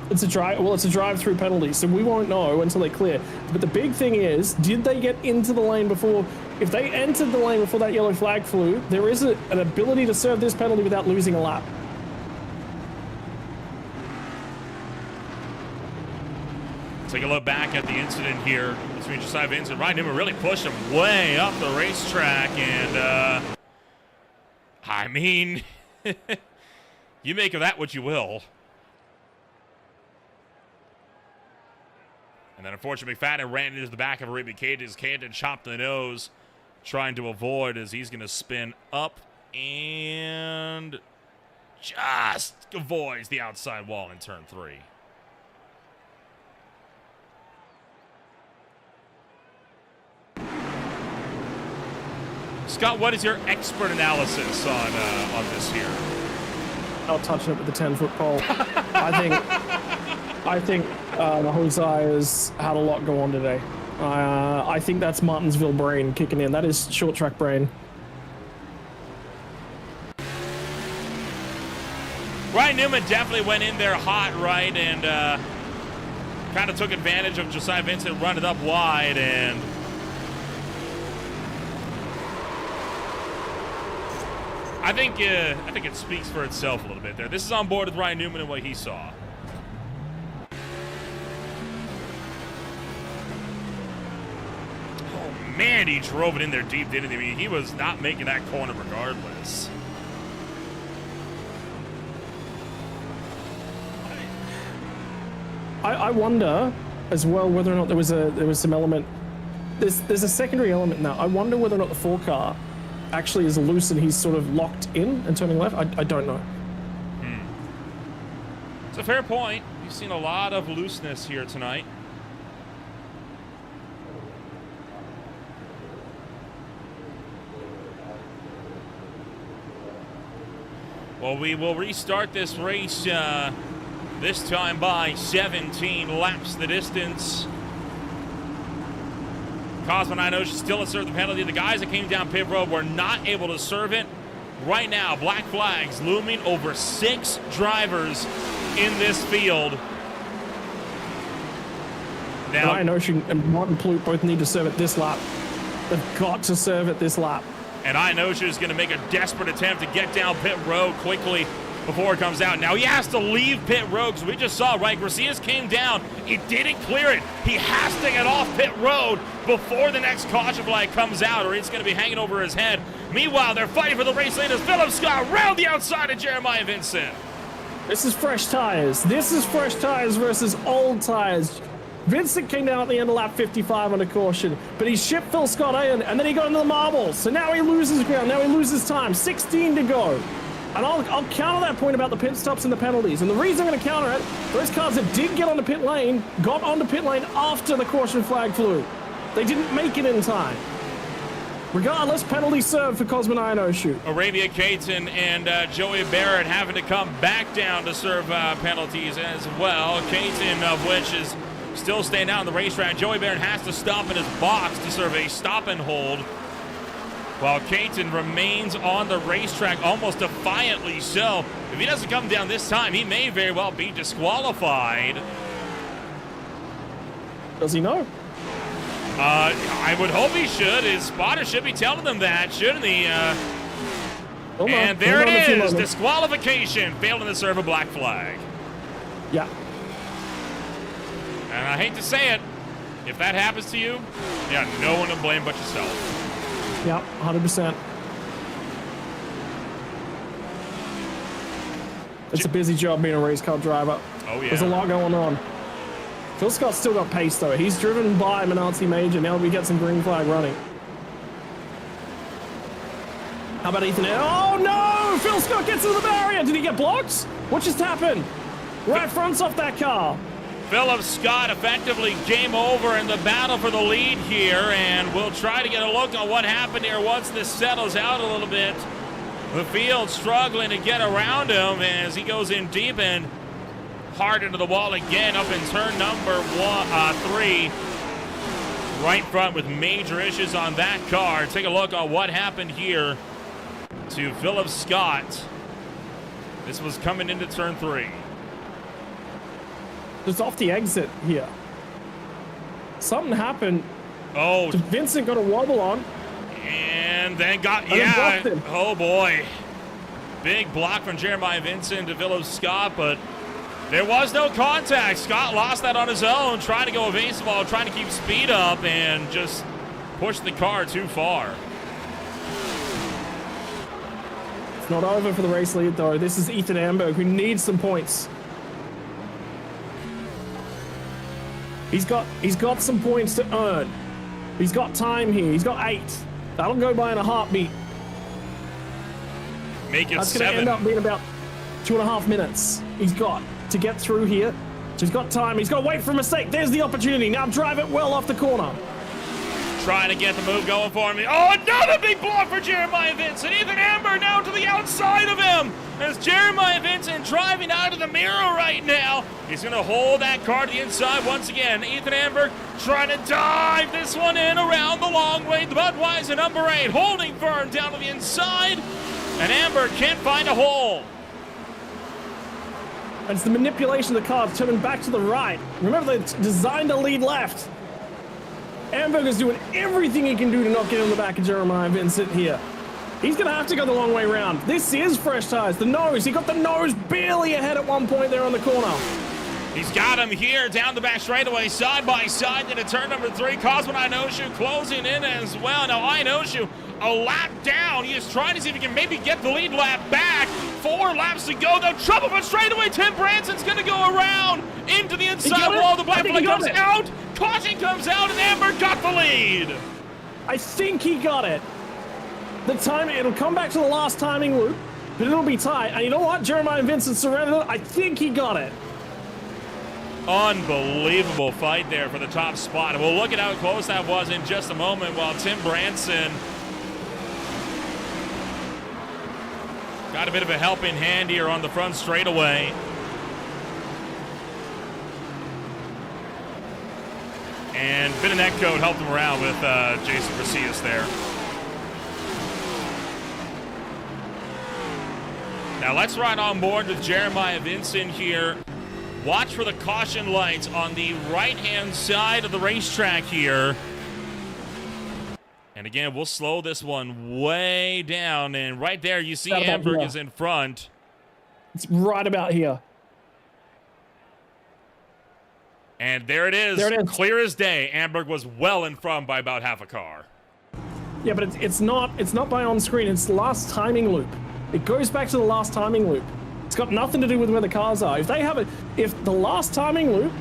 It's a drive-through penalty, so we won't know until they clear. But the big thing is, did they get into the lane before? If they entered the lane before that yellow flag flew, there is an ability to serve this penalty without losing a lap. Take a look back at the incident here between Josiah Vincent and Ryan Newman. Really pushed him way up the racetrack, and I mean, You make of that what you will. And then unfortunately McFadden ran into the back of Arabian Cages. Camden chopped the nose, trying to avoid as he's going to spin up and just avoids the outside wall in turn 3. Scott, what is your expert analysis on this here? Not touching it with the 10-foot pole. I think Jose has had a lot go on today. I think that's Martinsville brain kicking in. That is short track brain. Ryan Newman definitely went in there hot, right, and kind of took advantage of Josiah Vincent running up wide, and I think it speaks for itself a little bit there. This is on board with Ryan Newman and what he saw. Oh man, he drove it in there deep, didn't he? I mean, he was not making that corner regardless. I wonder as well whether or not there was some element. There's a secondary element now. I wonder whether or not the 4-car actually is loose and he's sort of locked in and turning left. I don't know. It's a fair point. You've seen a lot of looseness here tonight. Well, we will restart this race this time by 17 laps the distance. Cosmo, I know, she still has served the penalty. The guys that came down pit road were not able to serve it. Right now, black flags looming over 6 drivers in this field. Now, I know she and Martin Plute both need to serve it this lap. They've got to serve it this lap. And I know she's going to make a desperate attempt to get down pit road quickly before it comes out. Now he has to leave pit road because we just saw, right, Garcia's came down. He didn't clear it. He has to get off pit road before the next caution flag comes out or it's going to be hanging over his head. Meanwhile, they're fighting for the race lead as Philip Scott round the outside of Jeremiah Vincent. This is fresh tires. This is fresh tires versus old tires. Vincent came down at the end of lap 55 on a caution, but he shipped Phil Scott in, and then he got into the marbles. So now he loses ground. Now he loses time. 16 to go. And I'll counter that point about the pit stops and the penalties. And the reason I'm going to counter it, those cars that did get onto pit lane got onto pit lane after the caution flag flew. They didn't make it in time. Regardless, penalty served for Cosman Iron Shoot. Arabia Caton and Joey Barrett having to come back down to serve penalties as well. Caton, of which is still staying out on the racetrack. Joey Barrett has to stop in his box to serve a stop and hold, while Caton remains on the racetrack almost defiantly so. If he doesn't come down this time, he may very well be disqualified. Does he know? I would hope he should. His spotter should be telling them that, shouldn't he? And there it is. Disqualification. Failing to serve a black flag. Yeah. And I hate to say it, if that happens to you, yeah, no one to blame but yourself. Yeah, 100%. It's a busy job being a race car driver. Oh, yeah. There's a lot going on. Phil Scott's still got pace, though. He's driven by Menanti Major. Now we get some green flag running. How about Ethan? Oh, no! Phil Scott gets to the barrier. Did he get blocked? What just happened? Right front's off that car. Philip Scott effectively game over in the battle for the lead here, and we'll try to get a look on what happened here once this settles out a little bit. The field struggling to get around him as he goes in deep and hard into the wall again up in turn number 3. Right front with major issues on that car. Take a look on what happened here to Philip Scott. This was coming into turn 3. Just off the exit here. Something happened. Oh. Vincent got a wobble on. And then oh boy. Big block from Jeremiah Vincent to Philip Scott, but there was no contact. Scott lost that on his own, trying to go evasive while trying to keep speed up and just push the car too far. Not over for the race lead, though. This is Ethan Amberg, who needs some points. He's got some points to earn. He's got time here. He's got 8. That'll go by in a heartbeat. Make it That's 7. going to end up being about 2.5 minutes he's got to get through here. So he's got time. He's got to wait for a mistake. There's the opportunity. Now drive it well off the corner. Trying to get the move going for me. Oh, another big block for Jeremiah Vincent. Ethan Amber now to the outside of him. As Jeremiah Vincent driving out of the mirror right now. He's going to hold that car to the inside once again. Ethan Amber trying to dive this one in around the long way. The Budweiser number 8 holding firm down to the inside. And Amber can't find a hole. And it's the manipulation of the car turning back to the right. Remember, they designed to lead left. Amberg is doing everything he can do to not get on the back of Jeremiah Vincent here. He's going to have to go the long way round. This is fresh tires. The nose. He got the nose barely ahead at one point there on the corner. He's got him here down the back straightaway, side by side into turn number 3. Cosman Inoshu closing in as well. Now Inoshu a lap down. He is trying to see if he can maybe get the lead lap back. 4 laps to go. No trouble, but straightaway Tim Branson's going to go around into the inside wall. The black flag comes out. Caution comes out, and Amber got the lead. I think he got it. The time, it'll come back to the last timing loop, but it'll be tight. And you know what? Jeremiah Vincent surrendered it. I think he got it. Unbelievable fight there for the top spot. We'll look at how close that was in just a moment while Tim Branson got a bit of a helping hand here on the front straightaway. And bit of neck code helped him around with Jason Bracias there. Now let's ride on board with Jeremiah Vincent here. Watch for the caution lights on the right-hand side of the racetrack here. And again, we'll slow this one way down. And right there, you see Amberg is in front. It's right about here. And there it is. There it is. Clear as day. Amberg was well in front by about half a car. Yeah, but it's not by on screen. It's the last timing loop. It goes back to the last timing loop. It's got nothing to do with where the cars are. If the last timing loop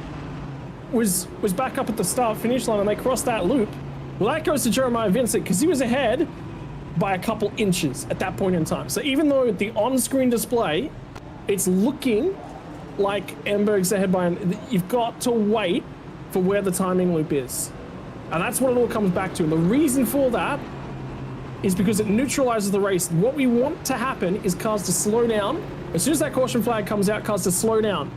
was back up at the start finish line and they crossed that loop, well, that goes to Jeremiah Vincent because he was ahead by a couple inches at that point in time. So even though the on-screen display, it's looking like Amberg's ahead by, you've got to wait for where the timing loop is. And that's what it all comes back to. And the reason for that is because it neutralizes the race. What we want to happen is cars to slow down. As soon as that caution flag comes out, cars to slow down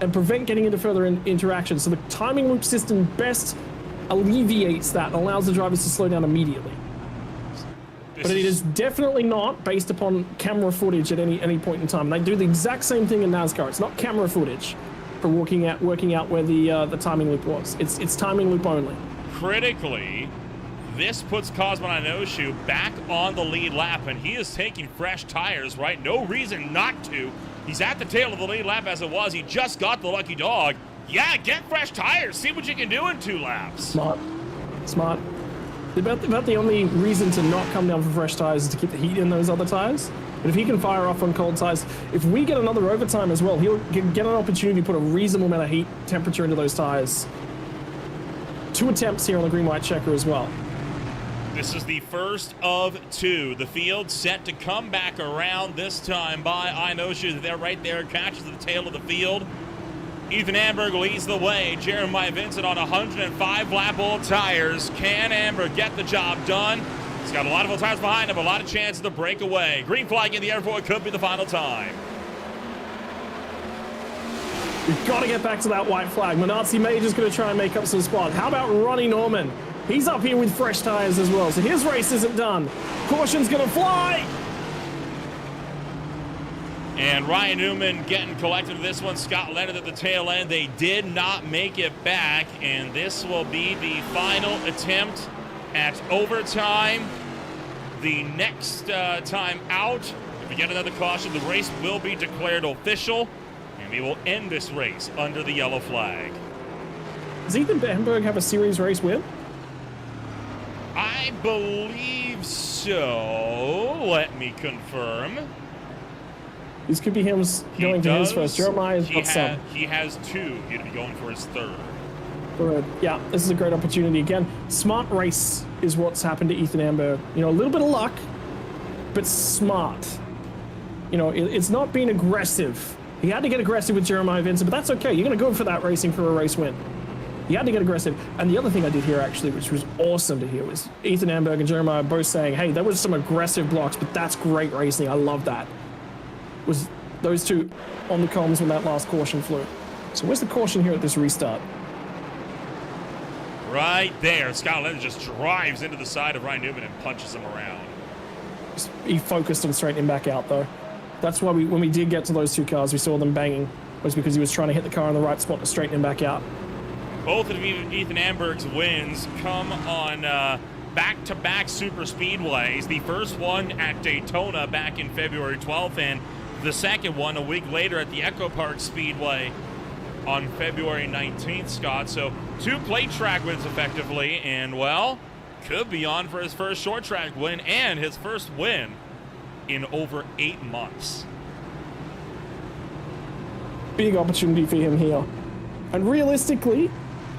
and prevent getting into further interaction. So the timing loop system best alleviates that and allows the drivers to slow down immediately. But it is definitely not based upon camera footage at any point in time. They do the exact same thing in NASCAR. It's not camera footage for working out where the timing loop was. It's timing loop only. Critically, this puts Cosman Inoshu back on the lead lap, and he is taking fresh tires, right? No reason not to. He's at the tail of the lead lap as it was. He just got the lucky dog. Yeah, get fresh tires. See what you can do in 2 laps. Smart. About the only reason to not come down for fresh tires is to keep the heat in those other tires. But if he can fire off on cold tires, if we get another overtime as well, he'll get an opportunity to put a reasonable amount of heat temperature into those tires. 2 attempts here on the green-white checker as well. This is the first of 2. The field set to come back around this time by Inoshu. They're right there, catches the tail of the field. Ethan Amberg leads the way. Jeremiah Vincent on 105 lap old tires. Can Amberg get the job done? He's got a lot of old tires behind him, a lot of chances to break away. Green flag in the air for it could be the final time. We've got to get back to that white flag. Manazzi Major's going to try and make up some spot. How about Ronnie Norman? He's up here with fresh tires as well, so his race isn't done. Caution's going to fly. And Ryan Newman getting collected to this one. Scott Leonard at the tail end. They did not make it back, and this will be the final attempt at overtime. The next time out, if we get another caution, the race will be declared official, and we will end this race under the yellow flag. Does Ethan Amberg have a series race win? I I believe so. Let me confirm. This could be him going to his first. Jeremiah's got some. He has 2. He'd be going for his 3rd. Good. Yeah, this is a great opportunity again. Smart race is what's happened to Ethan Amberg. You know, a little bit of luck, but smart. You know, it's not being aggressive. He had to get aggressive with Jeremiah Vincent, but that's okay. You're going to go for that racing for a race win. He had to get aggressive. And the other thing I did here, actually, which was awesome to hear, was Ethan Amberg and Jeremiah both saying, hey, there was some aggressive blocks, but that's great racing. I love that. Was those two on the comms when that last caution flew. So where's the caution here at this restart? Right there. Scott Lennon just drives into the side of Ryan Newman and punches him around. He focused on straightening back out, though. That's why when we did get to those 2 cars, we saw them banging, was because he was trying to hit the car in the right spot to straighten him back out. Both of Ethan Amberg's wins come on back-to-back super speedways. The first one at Daytona back in February 12th, and the second one a week later at the Echo Park Speedway on February 19th, Scott. So 2 plate track wins effectively, and well, could be on for his first short track win and his first win in over 8 months. Big opportunity for him here. And realistically,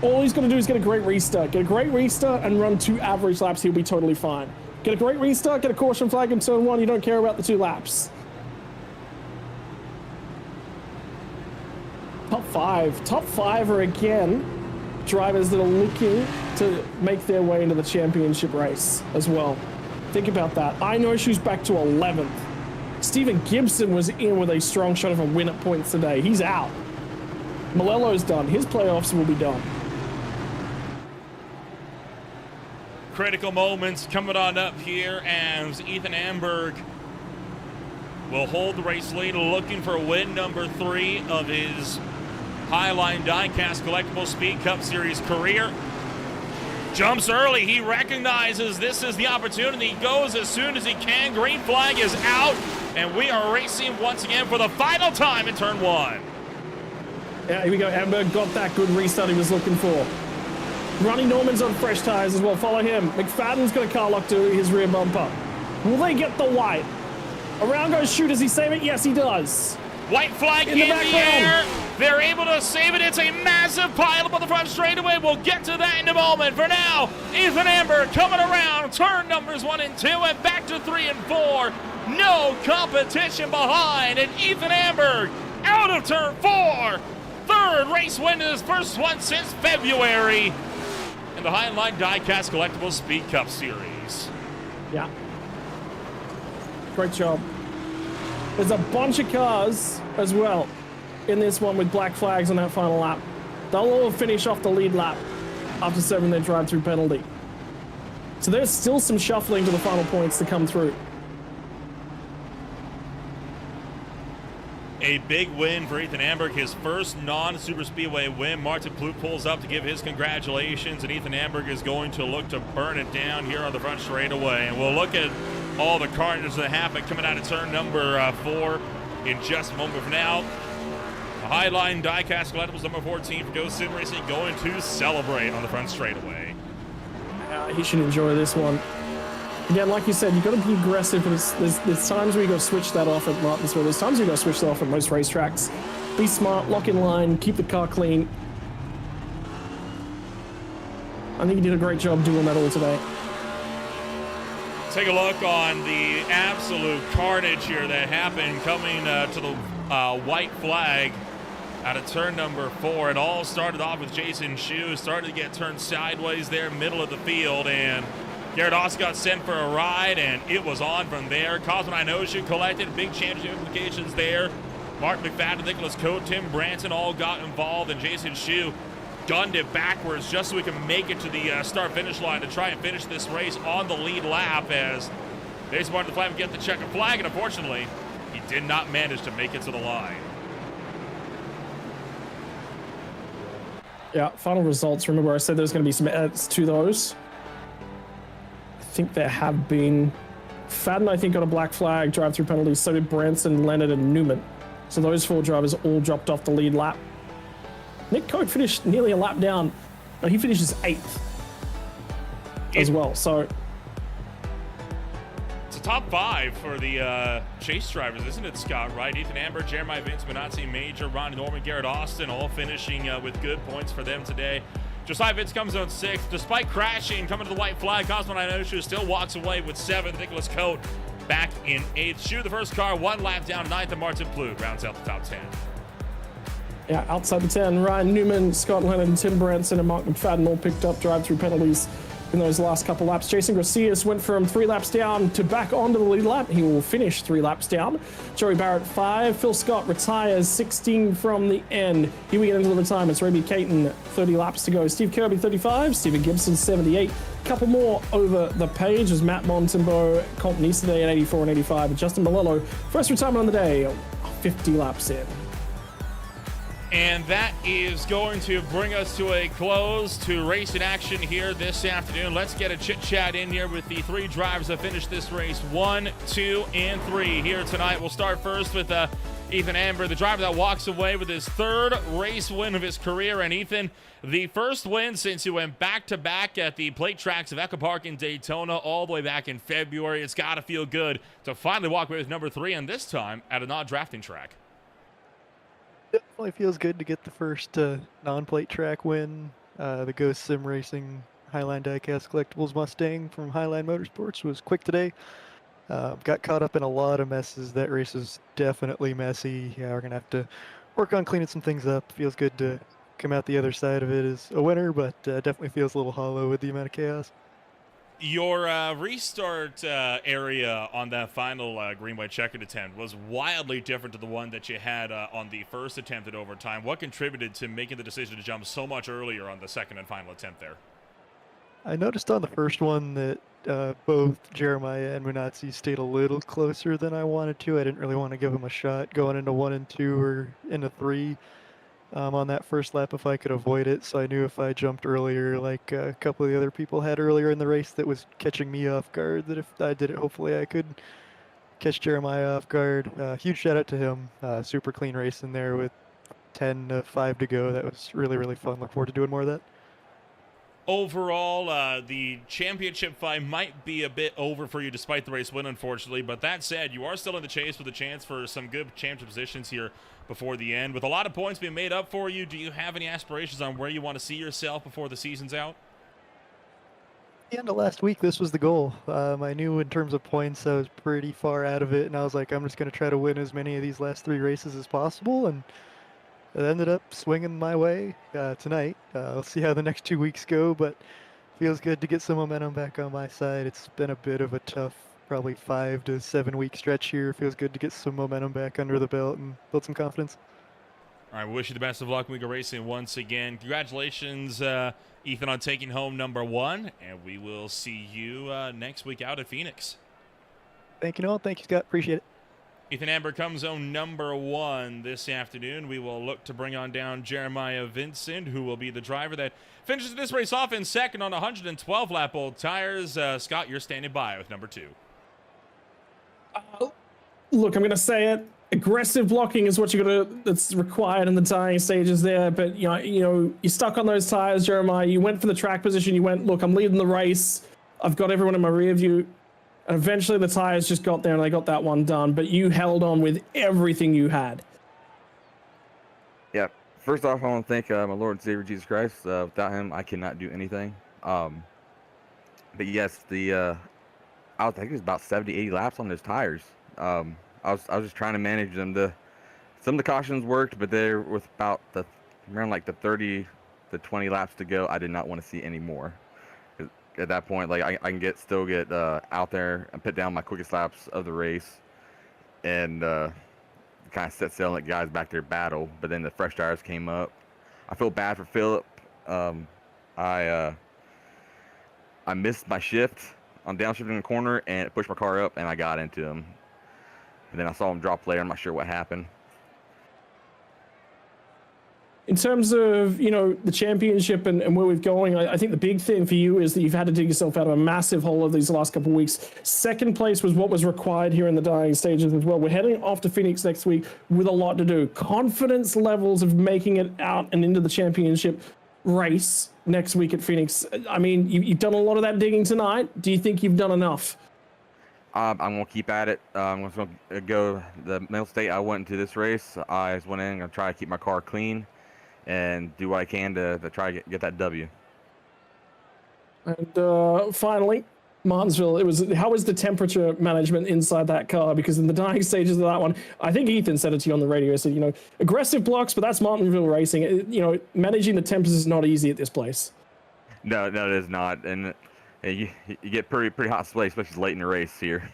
all he's going to do is get a great restart. Get a great restart and run 2 average laps. He'll be totally fine. Get a great restart, get a caution flag in turn 1. You don't care about the 2 laps. Top 5 are again drivers that are looking to make their way into the championship race as well. Think about that. I know she's back to 11th. Stephen Gibson was in with a strong shot of a win at points today. He's out. Malello's done. His playoffs will be done. Critical moments coming on up here as Ethan Amberg will hold the race lead, looking for win number 3 of his Highline Diecast Collectible Speed Cup Series career. Jumps early. He recognizes this is the opportunity. He goes as soon as he can. Green flag is out, and we are racing once again for the final time in turn 1. Yeah, here we go. Amberg got that good restart he was looking for. Ronnie Norman's on fresh tires as well. Follow him. McFadden's got a car lock to his rear bumper. Will they get the white? Around goes Shoot. Does he save it? Yes, he does. White flag in the air. They're able to save it. It's a massive pileup on the front straightaway. We'll get to that in a moment. For now, Ethan Amberg coming around. Turn numbers 1 and 2 and back to 3 and 4. No competition behind. And Ethan Amberg out of turn 4. 3rd race win in his first one since February in the Highline Diecast Collectible Speed Cup Series. Yeah. Great job. There's a bunch of cars as well in this one with black flags on that final lap. They'll all finish off the lead lap after serving their drive-through penalty. So there's still some shuffling to the final points to come through. A big win for Ethan Amberg, his first non-super speedway win. Martin Plouffe pulls up to give his congratulations, and Ethan Amberg is going to look to burn it down here on the front straightaway. And we'll look at all the carnage that happened coming out of turn number 4 in just a moment. For now, the Highline Diecast Collectibles number 14 for Go Sim Racing going to celebrate on the front straightaway. He should enjoy this one. Again, like you said, you've got to be aggressive. There's times where you got to switch that off at Martinsville. There's times you got to switch that off at most racetracks. Be smart, lock in line, keep the car clean. I think he did a great job doing that all today. Take a look on the absolute carnage here that happened coming to the white flag out of turn number 4. It all started off with Jason Shue, started to get turned sideways there, middle of the field, and Garrett Austin got sent for a ride, and it was on from there. Cosmo Inoshu collected big championship implications there. Mark McFadden, Nicholas Cote, Tim Branson all got involved, and Jason Shue gunned it backwards just so we can make it to the start-finish line to try and finish this race on the lead lap as Jason Martin would get the checkered flag, and unfortunately, he did not manage to make it to the line. Yeah, final results. Remember I said there's going to be some edits to those. I think there have been. Fadden, I think, got a black flag, drive-through penalties. So did Branson, Leonard, and Newman. So those 4 drivers all dropped off the lead lap. Nick Cote finished nearly a lap down. No, he finishes 8th as well. So top 5 for the chase drivers, isn't it, Scott? Right? Ethan Amber, Jeremiah Vince, Benazzi, Major, Ron Norman, Garrett Austin, all finishing with good points for them today. Josiah Vince comes on 6th. Despite crashing, coming to the white flag, Cosmo Inoshu still walks away with 7th. Nicholas Coate back in 8th. Shu, the first car, 1 lap down, 9th, and Martin Plouffe rounds out the top 10. Yeah, outside the 10, Ryan Newman, Scott Leonard, and Tim Branson and Mark McFadden all picked up drive-through penalties in those last couple laps. Jason Gracias went from 3 laps down to back onto the lead lap. He will finish 3 laps down. Joey Barrett 5. Phil Scott retires 16 from the end. Here we get into the retirements. Raby Caton 30 laps to go. Steve Kirby 35. Stephen Gibson 78. Couple more over the page as Matt Montembeau, Colton Easterday at 84 and 85. And Justin Malello, first retirement on the day, 50 laps in. And that is going to bring us to a close to racing action here this afternoon. Let's get a chit-chat in here with the 3 drivers that finished this race, 1, 2, and 3 here tonight. We'll start first with Ethan Amber, the driver that walks away with his 3rd race win of his career. And Ethan, the first win since he went back-to-back at the plate tracks of Echo Park in Daytona all the way back in February. It's got to feel good to finally walk away with number 3, and this time at a non-drafting track. Definitely feels good to get the first non-plate track win. The Ghost Sim Racing Highline Diecast Collectibles Mustang from Highline Motorsports was quick today. Got caught up in a lot of messes. That race is definitely messy. Yeah, we're going to have to work on cleaning some things up. Feels good to come out the other side of it as a winner, but definitely feels a little hollow with the amount of chaos. Your restart area on that final green-white checkered attempt was wildly different to the one that you had on the first attempt at overtime. What contributed to making the decision to jump so much earlier on the second and final attempt there? I noticed on the first one that both Jeremiah and Benazzi stayed a little closer than I wanted to. I didn't really want to give them a shot going into 1 and 2 or into 3. On that first lap if I could avoid it, so I knew if I jumped earlier like a couple of the other people had earlier in the race that was catching me off guard, that if I did it hopefully I could catch Jeremiah off guard. Huge shout out to him. Super clean race in there with 10-5 to go. That was really, really fun. Look forward to doing more of that. Overall, the championship fight might be a bit over for you despite the race win, unfortunately. But that said, you are still in the chase with a chance for some good championship positions here before the end. With a lot of points being made up for you, do you have any aspirations on where you want to see yourself before the season's out? At the end of last week, this was the goal. I knew in terms of points I was pretty far out of it, and I was like, I'm just going to try to win as many of these last 3 races as possible, and it ended up swinging my way tonight. We'll see how the next 2 weeks go, but feels good to get some momentum back on my side. It's been a bit of a tough, probably 5 to 7 week stretch here. Feels good to get some momentum back under the belt and build some confidence. All right, we wish you the best of luck in Week of Racing once again. Congratulations, Ethan, on taking home number 1, and we will see you next week out at Phoenix. Thank you, Noel. Thank you, Scott. Appreciate it. Ethan Amber comes home number 1 this afternoon. We will look to bring on down Jeremiah Vincent, who will be the driver that finishes this race off in second on 112 lap old tires. Scott, you're standing by with number 2. Look, I'm going to say it. Aggressive blocking is what that's required in the tying stages there. But you know, you're stuck on those tires, Jeremiah. You went for the track position. You went, look, I'm leading the race. I've got everyone in my rear view. And eventually the tires just got there and they got that one done. But you held on with everything you had. Yeah. First off, I want to thank my Lord and Savior Jesus Christ. Without him, I cannot do anything. But yes, I think it was about 70, 80 laps on those tires. I was just trying to manage them. Some of the cautions worked, but they're with about around like the 30 to 20 laps to go. I did not want to see any more. At that point, like I can still get out there and put down my quickest laps of the race, and kind of set sail and let guys back there battle. But then the fresh tires came up. I feel bad for Philip. I missed my shift on downshifting in the corner, and it pushed my car up, and I got into him. And then I saw him drop later. I'm not sure what happened. In terms of, the championship and where we're going, I think the big thing for you is that you've had to dig yourself out of a massive hole over these last couple of weeks. Second place was what was required here in the dying stages as well. We're heading off to Phoenix next week with a lot to do. Confidence levels of making it out and into the championship race next week at Phoenix. I mean, you've done a lot of that digging tonight. Do you think you've done enough? I'm going to keep at it. I'm just going to go the mental state I went into this race. I just went in and try to keep my car clean and do what I can to try to get that W. And finally, Martinsville, how was the temperature management inside that car? Because in the dying stages of that one, I think Ethan said it to you on the radio. He said, aggressive blocks, but that's Martinsville racing. Managing the temperatures is not easy at this place. No, it is not. And you get pretty hot display, especially late in the race here.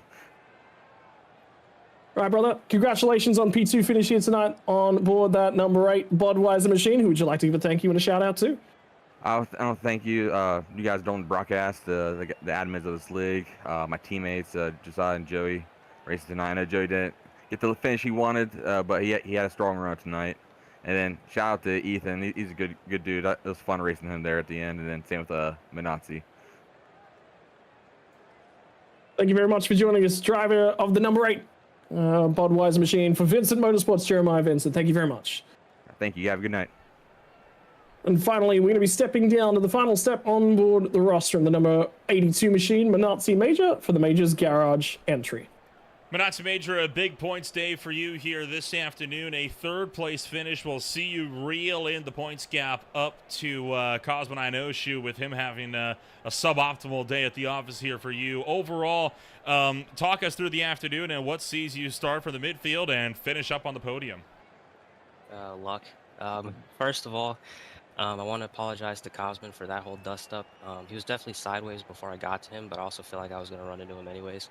All right, brother. Congratulations on P2 finish here tonight on board that number 8 Budweiser machine. Who would you like to give a thank you and a shout out to? I don't thank you. You guys don't broadcast the admins of this league. My teammates, Josiah and Joey, racing tonight. I know Joey didn't get the finish he wanted, but he had a strong run tonight. And then shout out to Ethan. He's a good dude. It was fun racing him there at the end. And then same with Minazzi. Thank you very much for joining us, driver of the number 8 Budweiser machine for Vincent Motorsports, Jeremiah Vincent. Thank you very much. Thank you. Have a good night. And finally, we're going to be stepping down to the final step on board the roster in the number 82 machine, Minazzi Major, for the Major's Garage entry. Minazzi Major, a big points day for you here this afternoon. A third-place finish will see you reel in the points gap up to Cosmo Inoshu, with him having a suboptimal day at the office here for you. Overall, talk us through the afternoon and what sees you start from the midfield and finish up on the podium. Luck. First of all, I want to apologize to Cosman for that whole dust-up. He was definitely sideways before I got to him, but I also feel like I was going to run into him anyways.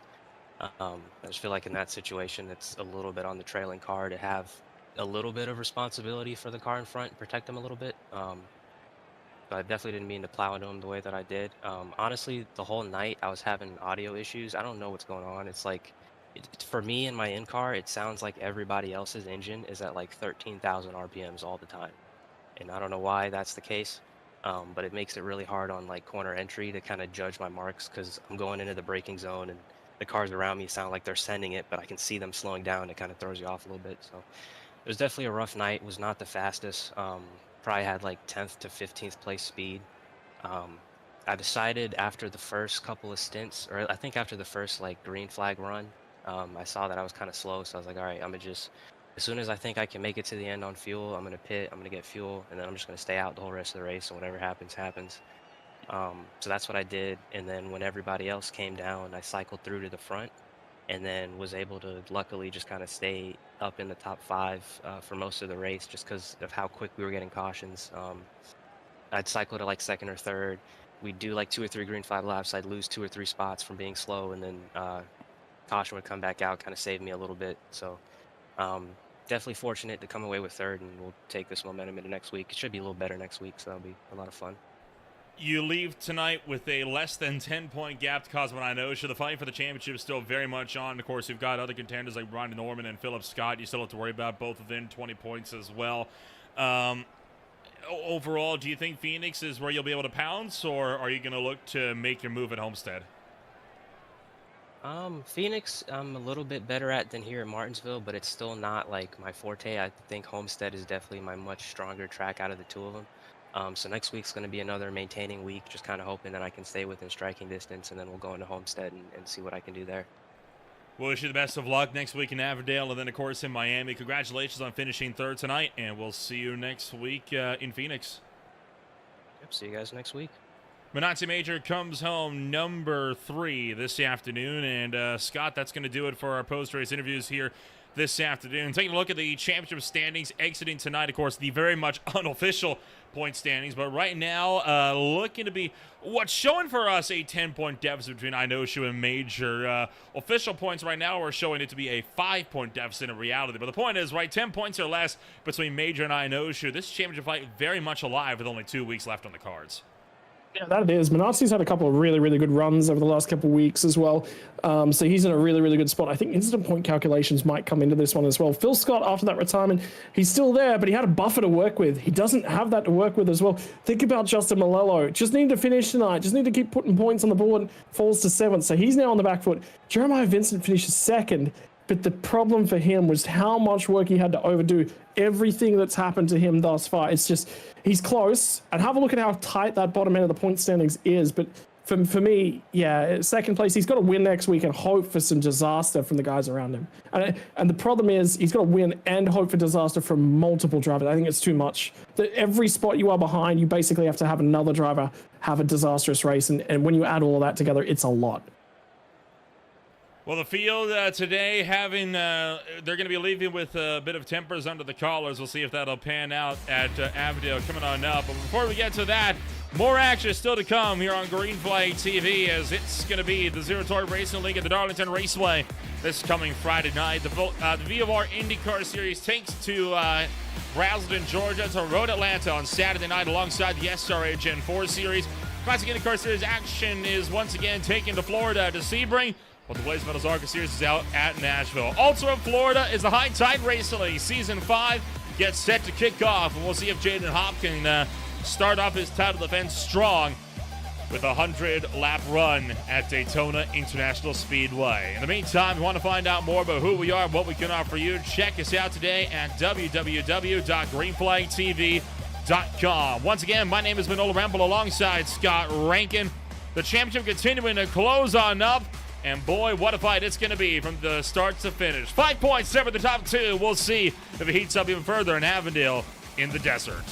I just feel like in that situation, it's a little bit on the trailing car to have a little bit of responsibility for the car in front and protect him a little bit. But I definitely didn't mean to plow into him the way that I did. Honestly, the whole night I was having audio issues. I don't know what's going on. It's like, for me in my in-car, it sounds like everybody else's engine is at like 13,000 RPMs all the time. And I don't know why that's the case, but it makes it really hard on like corner entry to kind of judge my marks, because I'm going into the braking zone and the cars around me sound like they're sending it, but I can see them slowing down. It kind of throws you off a little bit. So it was definitely a rough night. It was not the fastest. Probably had like 10th to 15th place speed. I decided after the first couple of stints, or I think after the first like green flag run, I saw that I was kind of slow. So I was like, all right, I'm gonna just, as soon as I think I can make it to the end on fuel, I'm gonna pit, I'm gonna get fuel, and then I'm just gonna stay out the whole rest of the race, and whatever happens, happens. So that's what I did. And then when everybody else came down, I cycled through to the front and then was able to luckily just kind of stay up in the top 5 for most of the race, just because of how quick we were getting cautions. I'd cycle to like 2nd or 3rd. We'd do like 2 or 3 green flag laps. I'd lose 2 or 3 spots from being slow, and then caution would come back out, kind of save me a little bit. So definitely fortunate to come away with 3rd, and we'll take this momentum into next week. It should be a little better next week, so that'll be a lot of fun. You leave tonight with a less than 10-point gap to Cosmo Inoshu. The fight for the championship is still very much on. Of course, you've got other contenders like Ryan Norman and Philip Scott. You still have to worry about, both within 20 points as well. Overall, do you think Phoenix is where you'll be able to pounce, or are you going to look to make your move at Homestead? Phoenix, I'm a little bit better at than here in Martinsville, but it's still not like my forte. I think Homestead is definitely my much stronger track out of the 2 of them. So next week's going to be another maintaining week, just kind of hoping that I can stay within striking distance, and then we'll go into Homestead and see what I can do there. We'll wish you the best of luck next week in Avondale, and then, of course, in Miami. Congratulations on finishing 3rd tonight, and we'll see you next week in Phoenix. Yep, see you guys next week. Minazzi Major comes home number 3 this afternoon, and Scott, that's going to do it for our post-race interviews here this afternoon. Taking a look at the championship standings exiting tonight, of course, the very much unofficial point standings, but right now looking to be what's showing for us a 10-point deficit between Inoshu and Major. Official points right now are showing it to be a 5-point deficit in reality, but the point is, right, 10 points or less between Major and Inoshu. This championship fight very much alive with only 2 weeks left on the cards. Yeah, that it is. Minazzi's had a couple of really, really good runs over the last couple of weeks as well. So he's in a really, really good spot. I think instant point calculations might come into this one as well. Phil Scott, after that retirement, he's still there, but he had a buffer to work with. He doesn't have that to work with as well. Think about Justin Malello. Just need to finish tonight. Just need to keep putting points on the board. Falls to 7th. So he's now on the back foot. Jeremiah Vincent finishes 2nd. But the problem for him was how much work he had to overdo. Everything that's happened to him thus far, it's just, he's close. And have a look at how tight that bottom end of the point standings is. But for me, yeah, second place. He's got to win next week and hope for some disaster from the guys around him. And the problem is he's got to win and hope for disaster from multiple drivers. I think it's too much. Every spot you are behind, you basically have to have another driver have a disastrous race. And when you add all of that together, it's a lot. Well, the field today they're going to be leaving with a bit of tempers under the collars. We'll see if that'll pan out at Avondale coming on up. But before we get to that, more action still to come here on Green Flag TV, as it's going to be the Zero Toy Racing League at the Darlington Raceway this coming Friday night. The VFR IndyCar Series takes to Braselton, Georgia, to Road Atlanta on Saturday night alongside the SRA Gen 4 Series. Classic IndyCar Series action is once again taken to Florida to Sebring, while the Blaze Metals ARCA Series is out at Nashville. Also in Florida is the High Tide Racing League. Season 5 gets set to kick off, and we'll see if Jaden Hop can start off his title defense strong with a 100-lap run at Daytona International Speedway. In the meantime, if you want to find out more about who we are and what we can offer you, check us out today at www.greenflagtv.com. Once again, my name is Manola Ramble alongside Scott Rankin. The championship continuing to close on up. And boy, what a fight it's going to be from the start to finish. 5 points separate the top two. We'll see if it heats up even further in Avondale in the desert.